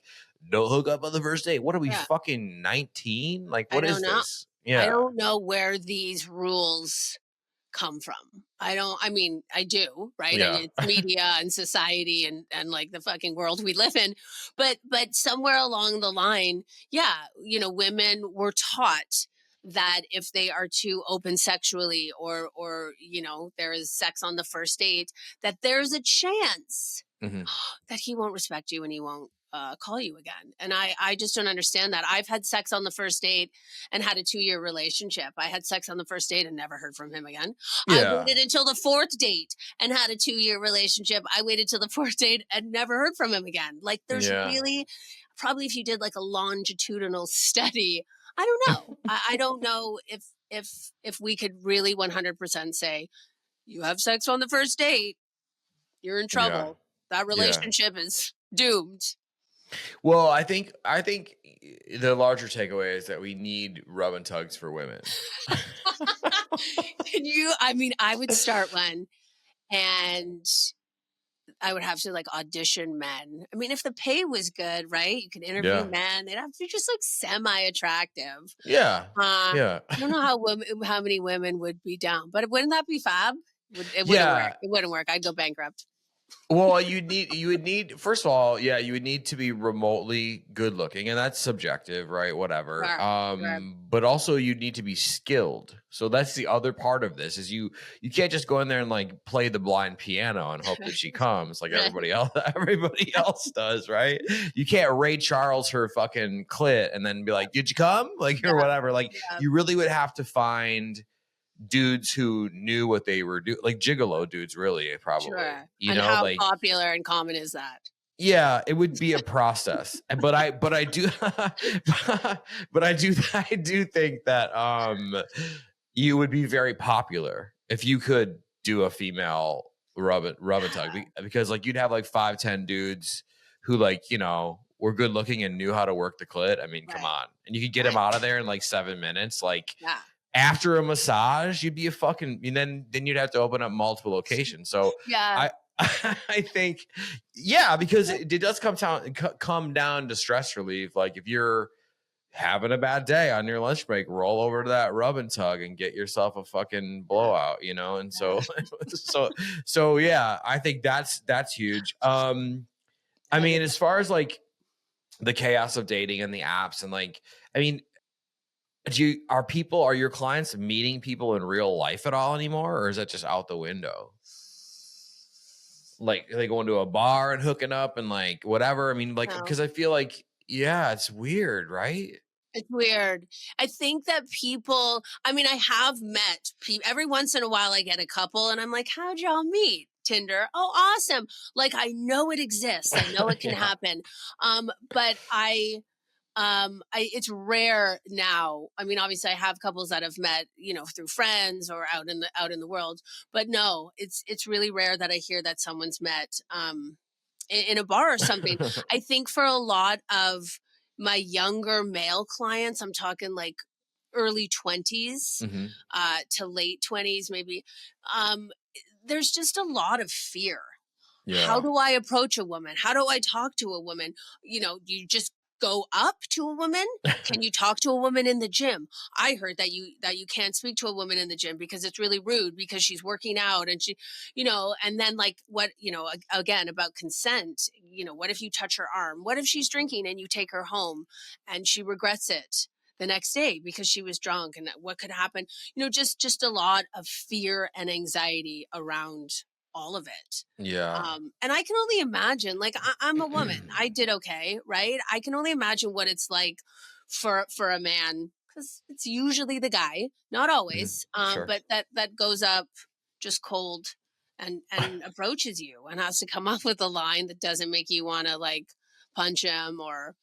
don't hook up on the first date. What are we fucking 19? Like, what is this? Yeah. I don't know where these rules come from. I do, right? Yeah. And it's media and society and like the fucking world we live in. But somewhere along the line, women were taught that if they are too open sexually or there is sex on the first date, that there's a chance that he won't respect you and he won't call you again. And I just don't understand that. I've had sex on the first date and had a 2-year relationship. I had sex on the first date and never heard from him again. I waited until the 4th date and had a 2-year relationship. I waited till the 4th date and never heard from him again. Like, there's really, probably if you did like a longitudinal study, I don't know. I don't know if we could really 100% say, you have sex on the first date, you're in trouble. That relationship is doomed. Well, I think the larger takeaway is that we need rub and tugs for women. I would start one, and I would have to like audition men. I mean, if the pay was good, right? You could interview Yeah. men. They'd have to be just like semi-attractive. Yeah. Yeah. I don't know how many women would be down, but wouldn't that be fab? It wouldn't work. Yeah. It wouldn't work. I'd go bankrupt. Well, you would need, first of all, yeah, you would need to be remotely good looking, and that's subjective, right? Whatever. Sure. But also you need to be skilled. So that's the other part of this is you can't just go in there and like play the blind piano and hope that she comes like everybody else does, right? You can't Ray Charles her fucking clit and then be like, "Did you come?" Like or whatever. Like you really would have to find dudes who knew what they were doing, like gigolo dudes, really, probably. Sure. You And know, how like popular and common is that? yeah, it would be a process. But I do but I do think that you would be very popular if you could do a female rub and tug because like you'd have like 5-10 dudes who like, you know, were good looking and knew how to work the clit. I mean, come on. And you could get them out of there in like 7 minutes. Like after a massage, you'd be a fucking, and then you'd have to open up multiple locations. So I think, yeah, because it does come down to stress relief. Like if you're having a bad day on your lunch break, roll over to that rub and tug and get yourself a fucking blowout, you know? And so, so yeah, I think that's huge. I mean, as far as like the chaos of dating and the apps and like, I mean, are your clients meeting people in real life at all anymore, or is that just out the window? Like are they going to a bar and hooking up and like whatever? I mean, like because I feel like it's weird, right? It's weird. I think that I have met people every once in a while. I get a couple, and I'm like, "How'd y'all meet?" Tinder. Oh, awesome! Like I know it exists. I know it can happen. But it's rare now. I mean, obviously I have couples that have met, you know, through friends or out in the world, but no, it's really rare that I hear that someone's met, in a bar or something. I think for a lot of my younger male clients, I'm talking like early 20s, to late 20s, maybe, there's just a lot of fear. Yeah. How do I approach a woman? How do I talk to a woman? You know, you just go up to a woman? Can you talk to a woman in the gym? I heard that you can't speak to a woman in the gym because it's really rude because she's working out and she, you know, and then like what, you know, again about consent, you know, what if you touch her arm? What if she's drinking and you take her home and she regrets it the next day because she was drunk, and what could happen? You know, just a lot of fear and anxiety around all of it. Yeah. And I can only imagine, like, I'm a woman. I did okay, right? I can only imagine what it's like for a man, because it's usually the guy, not always, Sure. but that goes up just cold and approaches you and has to come up with a line that doesn't make you want to like punch him or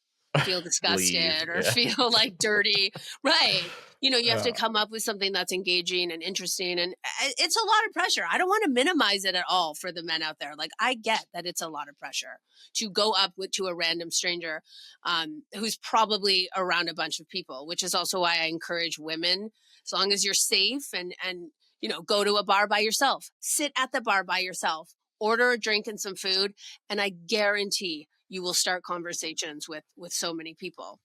feel disgusted or feel like dirty. Right. You know, you have to come up with something that's engaging and interesting, and it's a lot of pressure. I don't want to minimize it at all for the men out there. Like I get that it's a lot of pressure to go up to a random stranger, who's probably around a bunch of people, which is also why I encourage women, as long as you're safe and you know, go to a bar by yourself, sit at the bar by yourself, order a drink and some food, and I guarantee you will start conversations with so many people.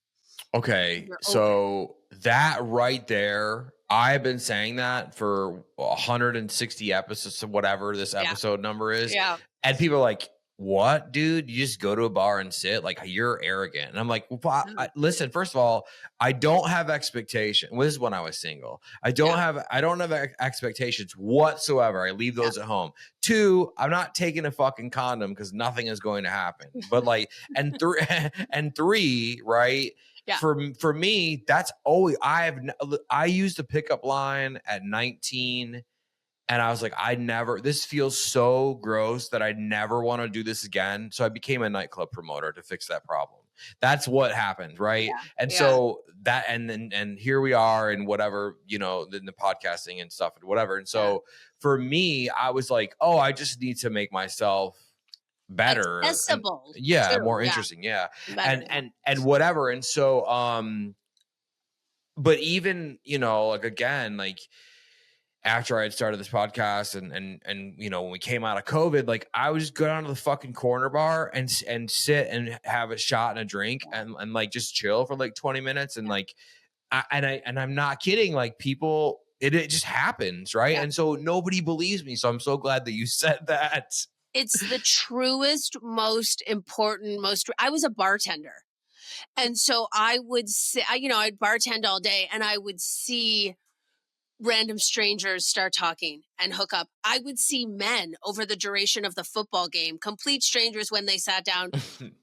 Okay, so that right there, I've been saying that for 160 episodes, so whatever this episode number is. Yeah. And people are like, what, dude? You just go to a bar and sit? Like, you're arrogant. And I'm like, well, listen, first of all, I don't have expectation. Well, this is when I was single. I don't have expectations whatsoever. I leave those at home. 2, I'm not taking a fucking condom because nothing is going to happen. But like, and 3, right? Yeah. For me, that's always, I used a pickup line at 19, and I was like, this feels so gross that I never want to do this again. So I became a nightclub promoter to fix that problem. That's what happened, right? Yeah. And so that, and here we are and whatever, you know, in the podcasting and stuff and whatever. And so for me, I was like, oh, I just need to make myself better and accessible more too, interesting. Yeah. better, And whatever. And so, but even, like, again, like, after I had started this podcast and when we came out of COVID, like, I would just go down to the fucking corner bar and sit and have a shot and a drink and like just chill for like 20 minutes. And like, I'm not kidding. Like, people, it just happens. Right. Yeah. And so nobody believes me. So I'm so glad that you said that. It's the truest, most important, I was a bartender. And so I would I'd bartend all day and I would see random strangers start talking and hook up. I would see men over the duration of the football game, complete strangers when they sat down,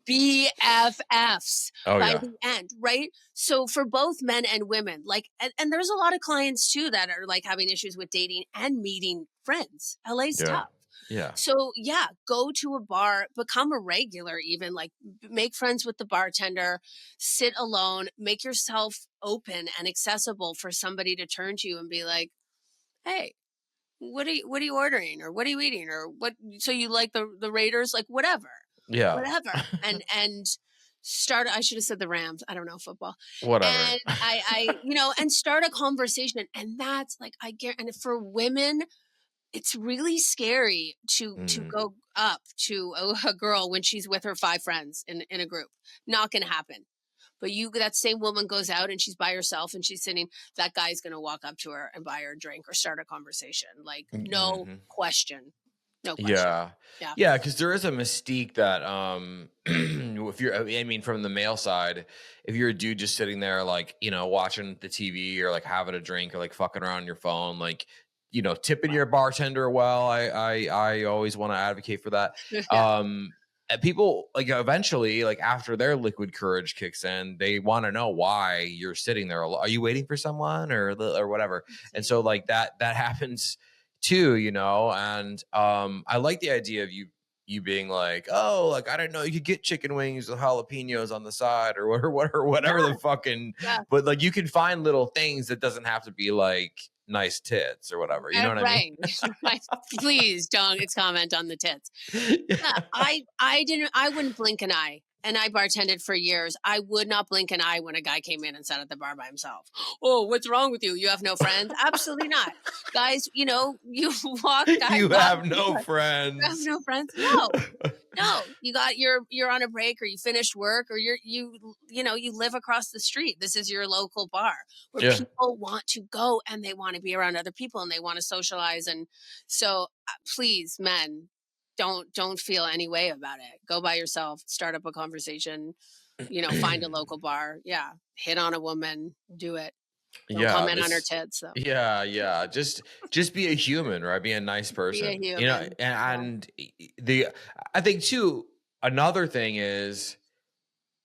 BFFs by the end, right? So for both men and women, like, and there's a lot of clients too that are like having issues with dating and meeting friends. LA's tough. Yeah. So yeah, go to a bar, become a regular, even like make friends with the bartender, sit alone, make yourself open and accessible for somebody to turn to you and be like, hey, what are you ordering? Or what are you eating? Or what, so you like the Raiders? Like whatever. Yeah. Whatever. and start, I should have said the Rams. I don't know football. Whatever. And I and start a conversation. And that's like, and for women, it's really scary to go up to a girl when she's with her 5 friends in a group. Not going to happen. But that same woman goes out and she's by herself and she's sitting, that guy's going to walk up to her and buy her a drink or start a conversation. Like, no question. No question. Yeah. Because there is a mystique that if you're, from the male side, if you're a dude just sitting there, like, watching the TV or like having a drink or like fucking around on your phone, like, tipping your bartender well. I always want to advocate for that. And people, like, eventually, like, after their liquid courage kicks in, they want to know why you're sitting there. Are you waiting for someone or whatever? And so like that happens too, and I like the idea of you being like, oh, like, I didn't know you could get chicken wings with jalapenos on the side or whatever the fucking, but like, you can find little things that doesn't have to be like nice tits or whatever. You know what I mean? Please don't comment on the tits. Yeah, I wouldn't blink an eye. And I bartended for years. I would not blink an eye when a guy came in and sat at the bar by himself. Oh, what's wrong with you? You have no friends? Absolutely not. Guys, you walk. You have no friends. You have no friends? No. You're on a break or you finished work or you live across the street. This is your local bar where people want to go and they want to be around other people and they want to socialize. And so please, men, don't feel any way about it. Go by yourself, start up a conversation, find a local bar. Yeah. Hit on a woman, do it. Don't comment on her tits though. Yeah. Just be a human, right? Be a nice person. Be a human. And I think too, another thing is,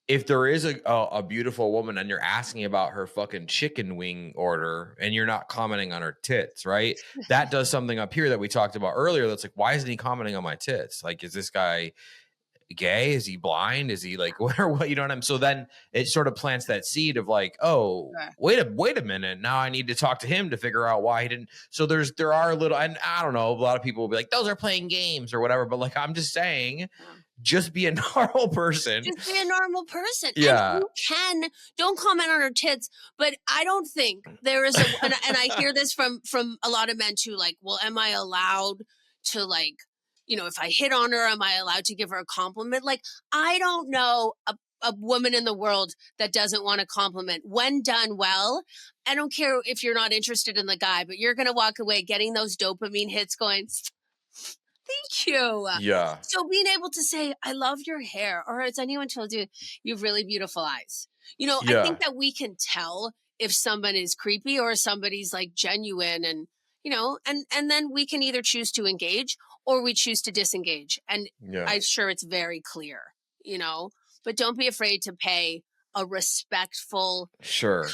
if there is a beautiful woman and you're asking about her fucking chicken wing order and you're not commenting on her tits, right? That does something up here that we talked about earlier. That's like, why isn't he commenting on my tits? Like, is this guy gay? Is he blind? Is he like, what? You know what I mean? So then it sort of plants that seed of like, oh, wait a minute. Now I need to talk to him to figure out why he didn't. So there are little, and I don't know, a lot of people will be like, those are playing games or whatever. But like, I'm just saying, just be a normal person. Just be a normal person. Yeah. And don't comment on her tits, but I don't think there is and I hear this from a lot of men too, like, well, am I allowed to, like, if I hit on her, am I allowed to give her a compliment? Like, I don't know a woman in the world that doesn't want a compliment when done well. I don't care if you're not interested in the guy, but you're going to walk away getting those dopamine hits going, thank you. Yeah. So being able to say, I love your hair, or has anyone told you you have really beautiful eyes? I think that we can tell if someone is creepy or somebody's like genuine and, and then we can either choose to engage or we choose to disengage. And I'm sure it's very clear, but don't be afraid to pay a respectful,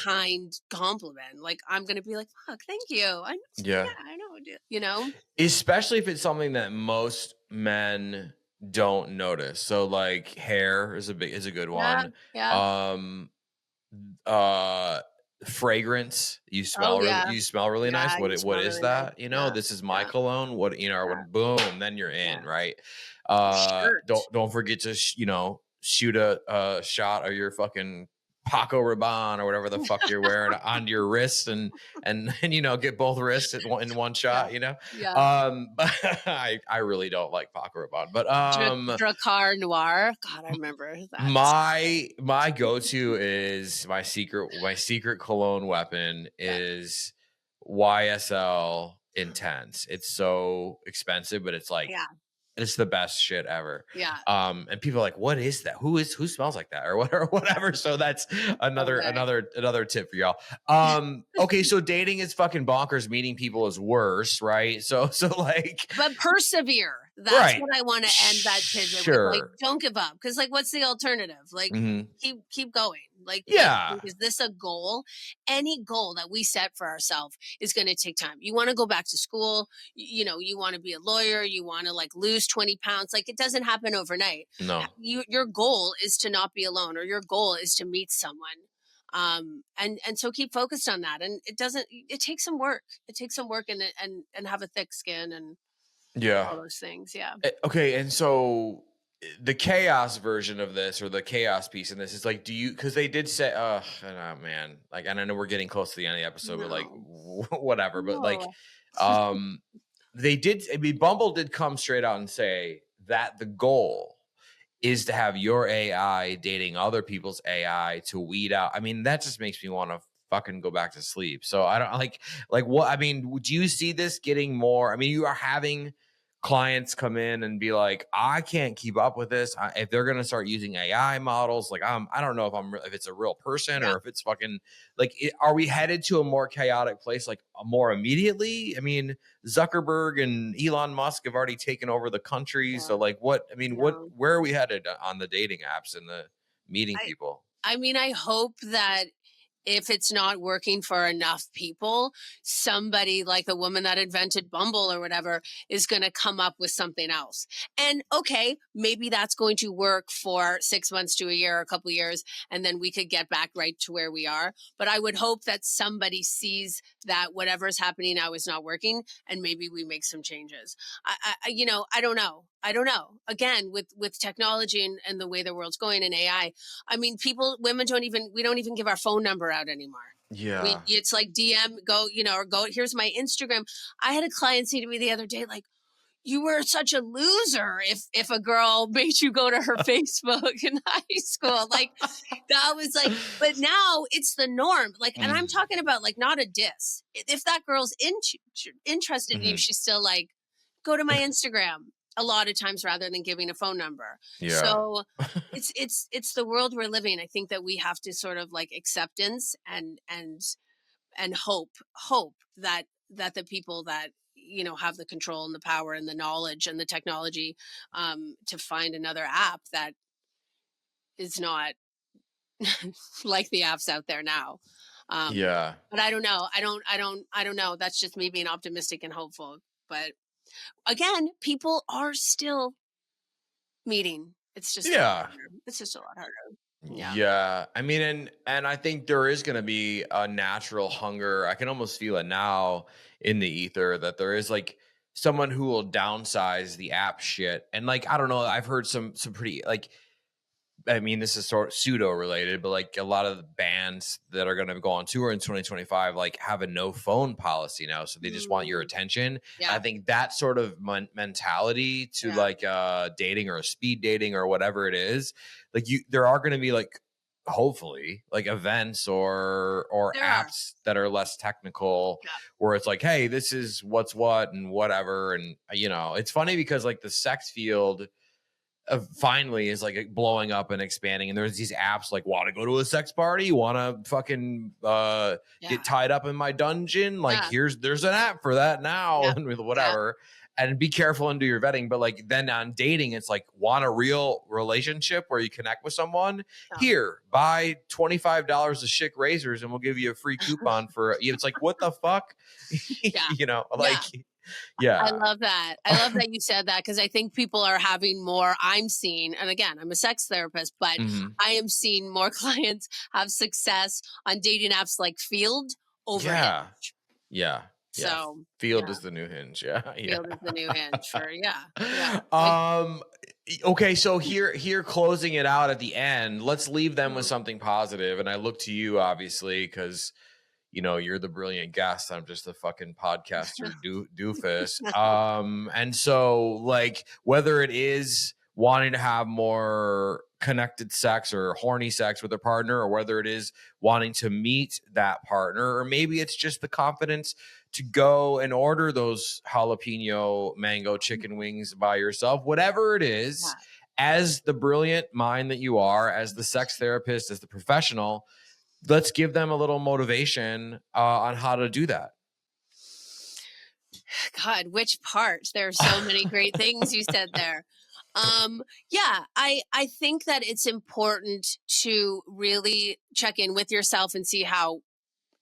kind compliment. Like, I'm going to be like, fuck, thank you. I know. Especially if it's something that most men don't notice. So like hair is a good one. Yeah. Fragrance. You smell really nice. What is that? This is my cologne. Boom, then you're in, right? Shirt. Don't forget to shoot a shot of your fucking Paco Rabanne or whatever the fuck you're wearing on your wrist and get both wrists in one shot. Yeah. But I really don't like Paco Rabanne, but Dracar Noir. God, I remember that. my go-to is my secret cologne weapon is YSL Intense. It's so expensive, but it's like it's the best shit ever. Yeah. And people are like, what is that? Who smells like that or whatever. So that's another tip for y'all. Okay. So dating is fucking bonkers. Meeting people is worse. Right. So like, but persevere. That's what I want to end that pivot with. Like, don't give up. Cause like, what's the alternative? Like keep going. Like, is this a goal? Any goal that we set for ourselves is going to take time. You want to go back to school, you want to be a lawyer, you want to like lose 20 pounds. Like, it doesn't happen overnight. No. Your goal is to not be alone, or your goal is to meet someone. And so keep focused on that. And it takes some work. It takes some work and have a thick skin and all those things. Yeah. Okay. And so the chaos version of this, or the chaos piece in this, is like, because they did say, oh man, like, and I know we're getting close to the end of the episode, but like, whatever, but like, Bumble did come straight out and say that the goal is to have your AI dating other people's AI to weed out. I mean, that just makes me want to fucking go back to sleep. So I don't like what, I mean, do you see this getting more? I mean, you are having clients come in and be like, I can't keep up with this. If they're going to start using AI models, like I don't know if it's a real person or if it's fucking like, are we headed to a more chaotic place, like more immediately? I mean, Zuckerberg and Elon Musk have already taken over the country. So like where are we headed on the dating apps and the meeting people? I mean, I hope that if it's not working for enough people, somebody like the woman that invented Bumble or whatever is going to come up with something else. And okay, maybe that's going to work for 6 months to a year, a couple of years, and then we could get back right to where we are. But I would hope that somebody sees that whatever's happening now is not working, and maybe we make some changes. I don't know. Again, with technology and the way the world's going and AI, I mean, women we don't even give our phone number out anymore. Yeah. It's like DM, or go, here's my Instagram. I had a client say to me the other day, like, you were such a loser if a girl made you go to her Facebook in high school. Like, that was like, but now it's the norm. Like, and I'm talking about like, not a diss. If that girl's interested in you, she's still like, go to my Instagram a lot of times rather than giving a phone number. Yeah. So it's the world we're living. I think that we have to sort of like acceptance and hope that the people that, have the control and the power and the knowledge and the technology, to find another app that is not like the apps out there now. But I don't know. I don't know. That's just me being optimistic and hopeful. But again, people are still meeting. It's just it's just a lot harder. Yeah. I mean, and I think there is going to be a natural hunger. I can almost feel it now in the ether that there is like someone who will downsize the app shit. And like, I don't know, I've heard some pretty like, I mean, this is sort of pseudo related, but like a lot of the bands that are going to go on tour in 2025, like have a no phone policy now. So they just want your attention. Yeah. I think that sort of mentality to like dating or speed dating or whatever it is, like there are going to be like, hopefully like events or apps that are less technical where it's like, hey, this is what's what and whatever. And it's funny because like the sex field finally is like blowing up and expanding, and there's these apps like, want to go to a sex party, want to fucking get tied up in my dungeon, like there's an app for that now, and whatever. And be careful and do your vetting. But like then on dating, it's like, want a real relationship where you connect with someone? Here, buy $25 of Schick razors and we'll give you a free coupon for it's like, what the fuck? I love that. I love that you said that, because I think people are having more. I'm seeing, and again, I'm a sex therapist, but I am seeing more clients have success on dating apps like Field over Hinge. Yeah. So Field is the new Hinge. Yeah. Field is the new Hinge for, yeah. Okay. So here, closing it out at the end, let's leave them with something positive. And I look to you, obviously, because, you're the brilliant guest. I'm just the fucking podcaster doofus. And so, like, whether it is wanting to have more connected sex or horny sex with a partner, or whether it is wanting to meet that partner, or maybe it's just the confidence to go and order those jalapeno mango chicken wings by yourself, whatever it is, as the brilliant mind that you are, as the sex therapist, as the professional, let's give them a little motivation on how to do that. God, which part? There are so many great things you said there. I think that it's important to really check in with yourself and see how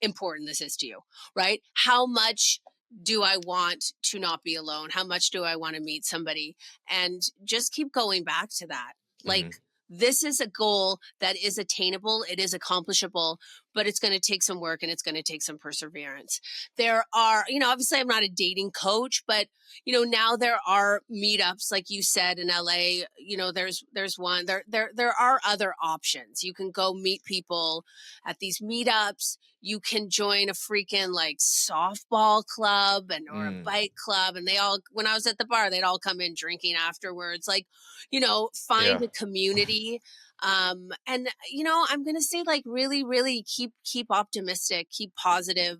important this is to you, right? How much do I want to not be alone? How much do I want to meet somebody? And just keep going back to that. Like, this is a goal that is attainable. It is accomplishable, but it's going to take some work and it's going to take some perseverance. There are, obviously I'm not a dating coach, but, now there are meetups, like you said, in LA, there's one, there are other options. You can go meet people at these meetups. You can join a freaking like softball club or a bike club. And when I was at the bar, they'd all come in drinking afterwards. Like, find a community. And I'm going to say, like, really, really keep optimistic, keep positive.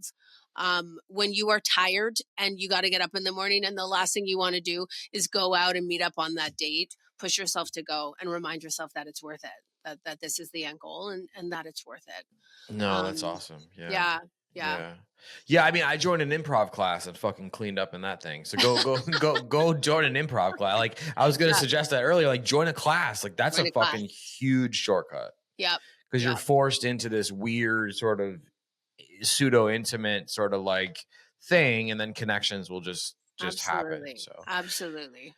When you are tired and you got to get up in the morning and the last thing you want to do is go out and meet up on that date, push yourself to go and remind yourself that it's worth it, that this is the end goal and that it's worth it. No, that's awesome. Yeah. I mean, I joined an improv class and fucking cleaned up in that thing. So go join an improv class. Like, I was going to suggest that earlier, like, join a class. Like, that's a fucking huge shortcut. Yep. Because you're forced into this weird sort of pseudo intimate sort of like thing, and then connections will just happen. So absolutely.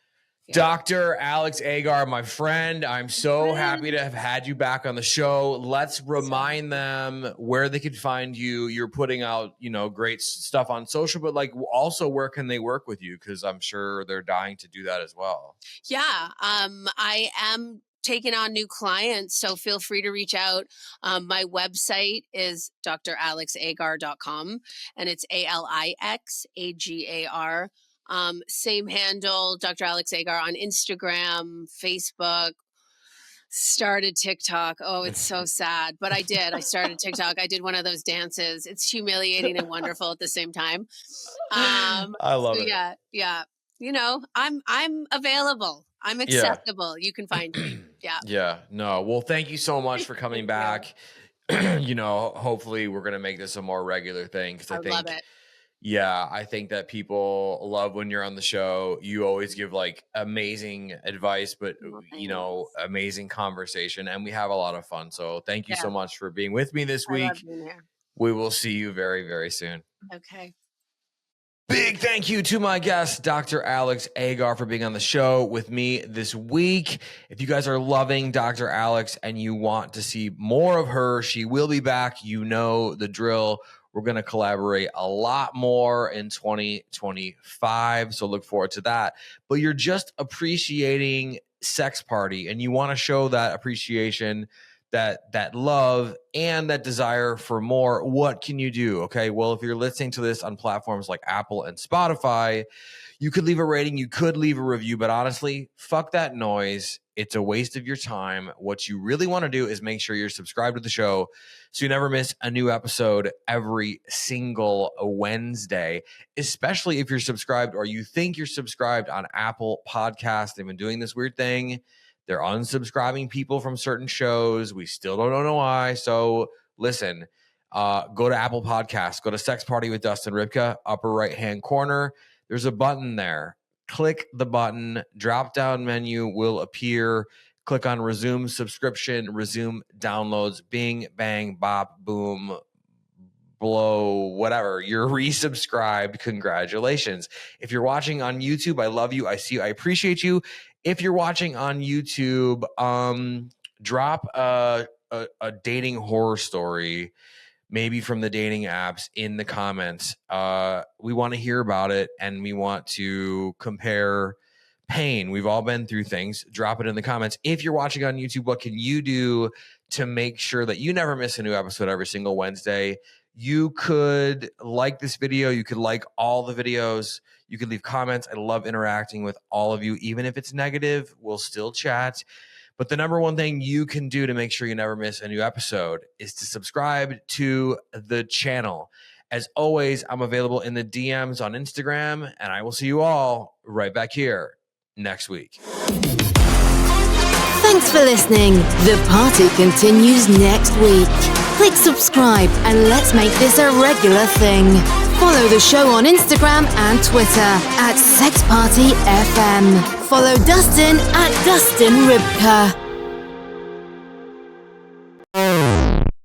Yeah. Dr. Alix Agar, my friend, I'm so happy to have had you back on the show. Let's remind them where they could find you. You're putting out, great stuff on social, but like, also, where can they work with you? Because I'm sure they're dying to do that as well. Yeah. I am taking on new clients, so feel free to reach out. My website is dralixagar.com, and it's ALIXAGAR. Same handle, Dr. Alix Agar, on Instagram, Facebook. Started TikTok. Oh, it's so sad, but I started TikTok. I did one of those dances. It's humiliating and wonderful at the same time. I love it. Yeah. I'm available. I'm accessible. You can find me. Yeah. Yeah. No. Well, thank you so much for coming back. Hopefully we're going to make this a more regular thing, because I think, love it. Yeah, I think that people love when you're on the show. You always give like amazing advice, but amazing conversation, and we have a lot of fun. So thank you so much for being with me this week. I love being here. We will see you very, very soon. Okay. Big thank you to my guest, Dr. Alix Agar, for being on the show with me this week. If you guys are loving Dr. Alix and you want to see more of her, she will be back. You know the drill. We're going to collaborate a lot more in 2025, so look forward to that. But you're just appreciating Sex Party, and you want to show that appreciation, that love, and that desire for more. What can you do? Okay, well, if you're listening to this on platforms like Apple and Spotify, you could leave a rating, you could leave a review, but honestly, fuck that noise. It's a waste of your time. What you really want to do is make sure you're subscribed to the show so you never miss a new episode every single Wednesday, especially if you're subscribed or you think you're subscribed on Apple Podcasts. They've been doing this weird thing. They're unsubscribing people from certain shows. We still don't know why. So listen, go to Apple Podcasts, go to Sex Party with Dustin Rybka, upper right-hand corner. There's a button there. Click the button. Drop-down menu will appear. Click on resume subscription, resume downloads. Bing, bang, bop, boom, blow, whatever. You're resubscribed. Congratulations. If you're watching on YouTube, I love you. I see you. I appreciate you. If you're watching on YouTube, drop a dating horror story maybe from the dating apps, in the comments. We want to hear about it, and we want to compare pain. We've all been through things. Drop it in the comments. If you're watching on YouTube, what can you do to make sure that you never miss a new episode every single Wednesday? You could like this video. You could like all the videos. You could leave comments. I love interacting with all of you. Even if it's negative, we'll still chat. But the number one thing you can do to make sure you never miss a new episode is to subscribe to the channel. As always, I'm available in the DMs on Instagram, and I will see you all right back here next week. Thanks for listening. The party continues next week. Click subscribe and let's make this a regular thing. Follow the show on Instagram and Twitter @SexPartyFM. Follow Dustin @DustinRybka.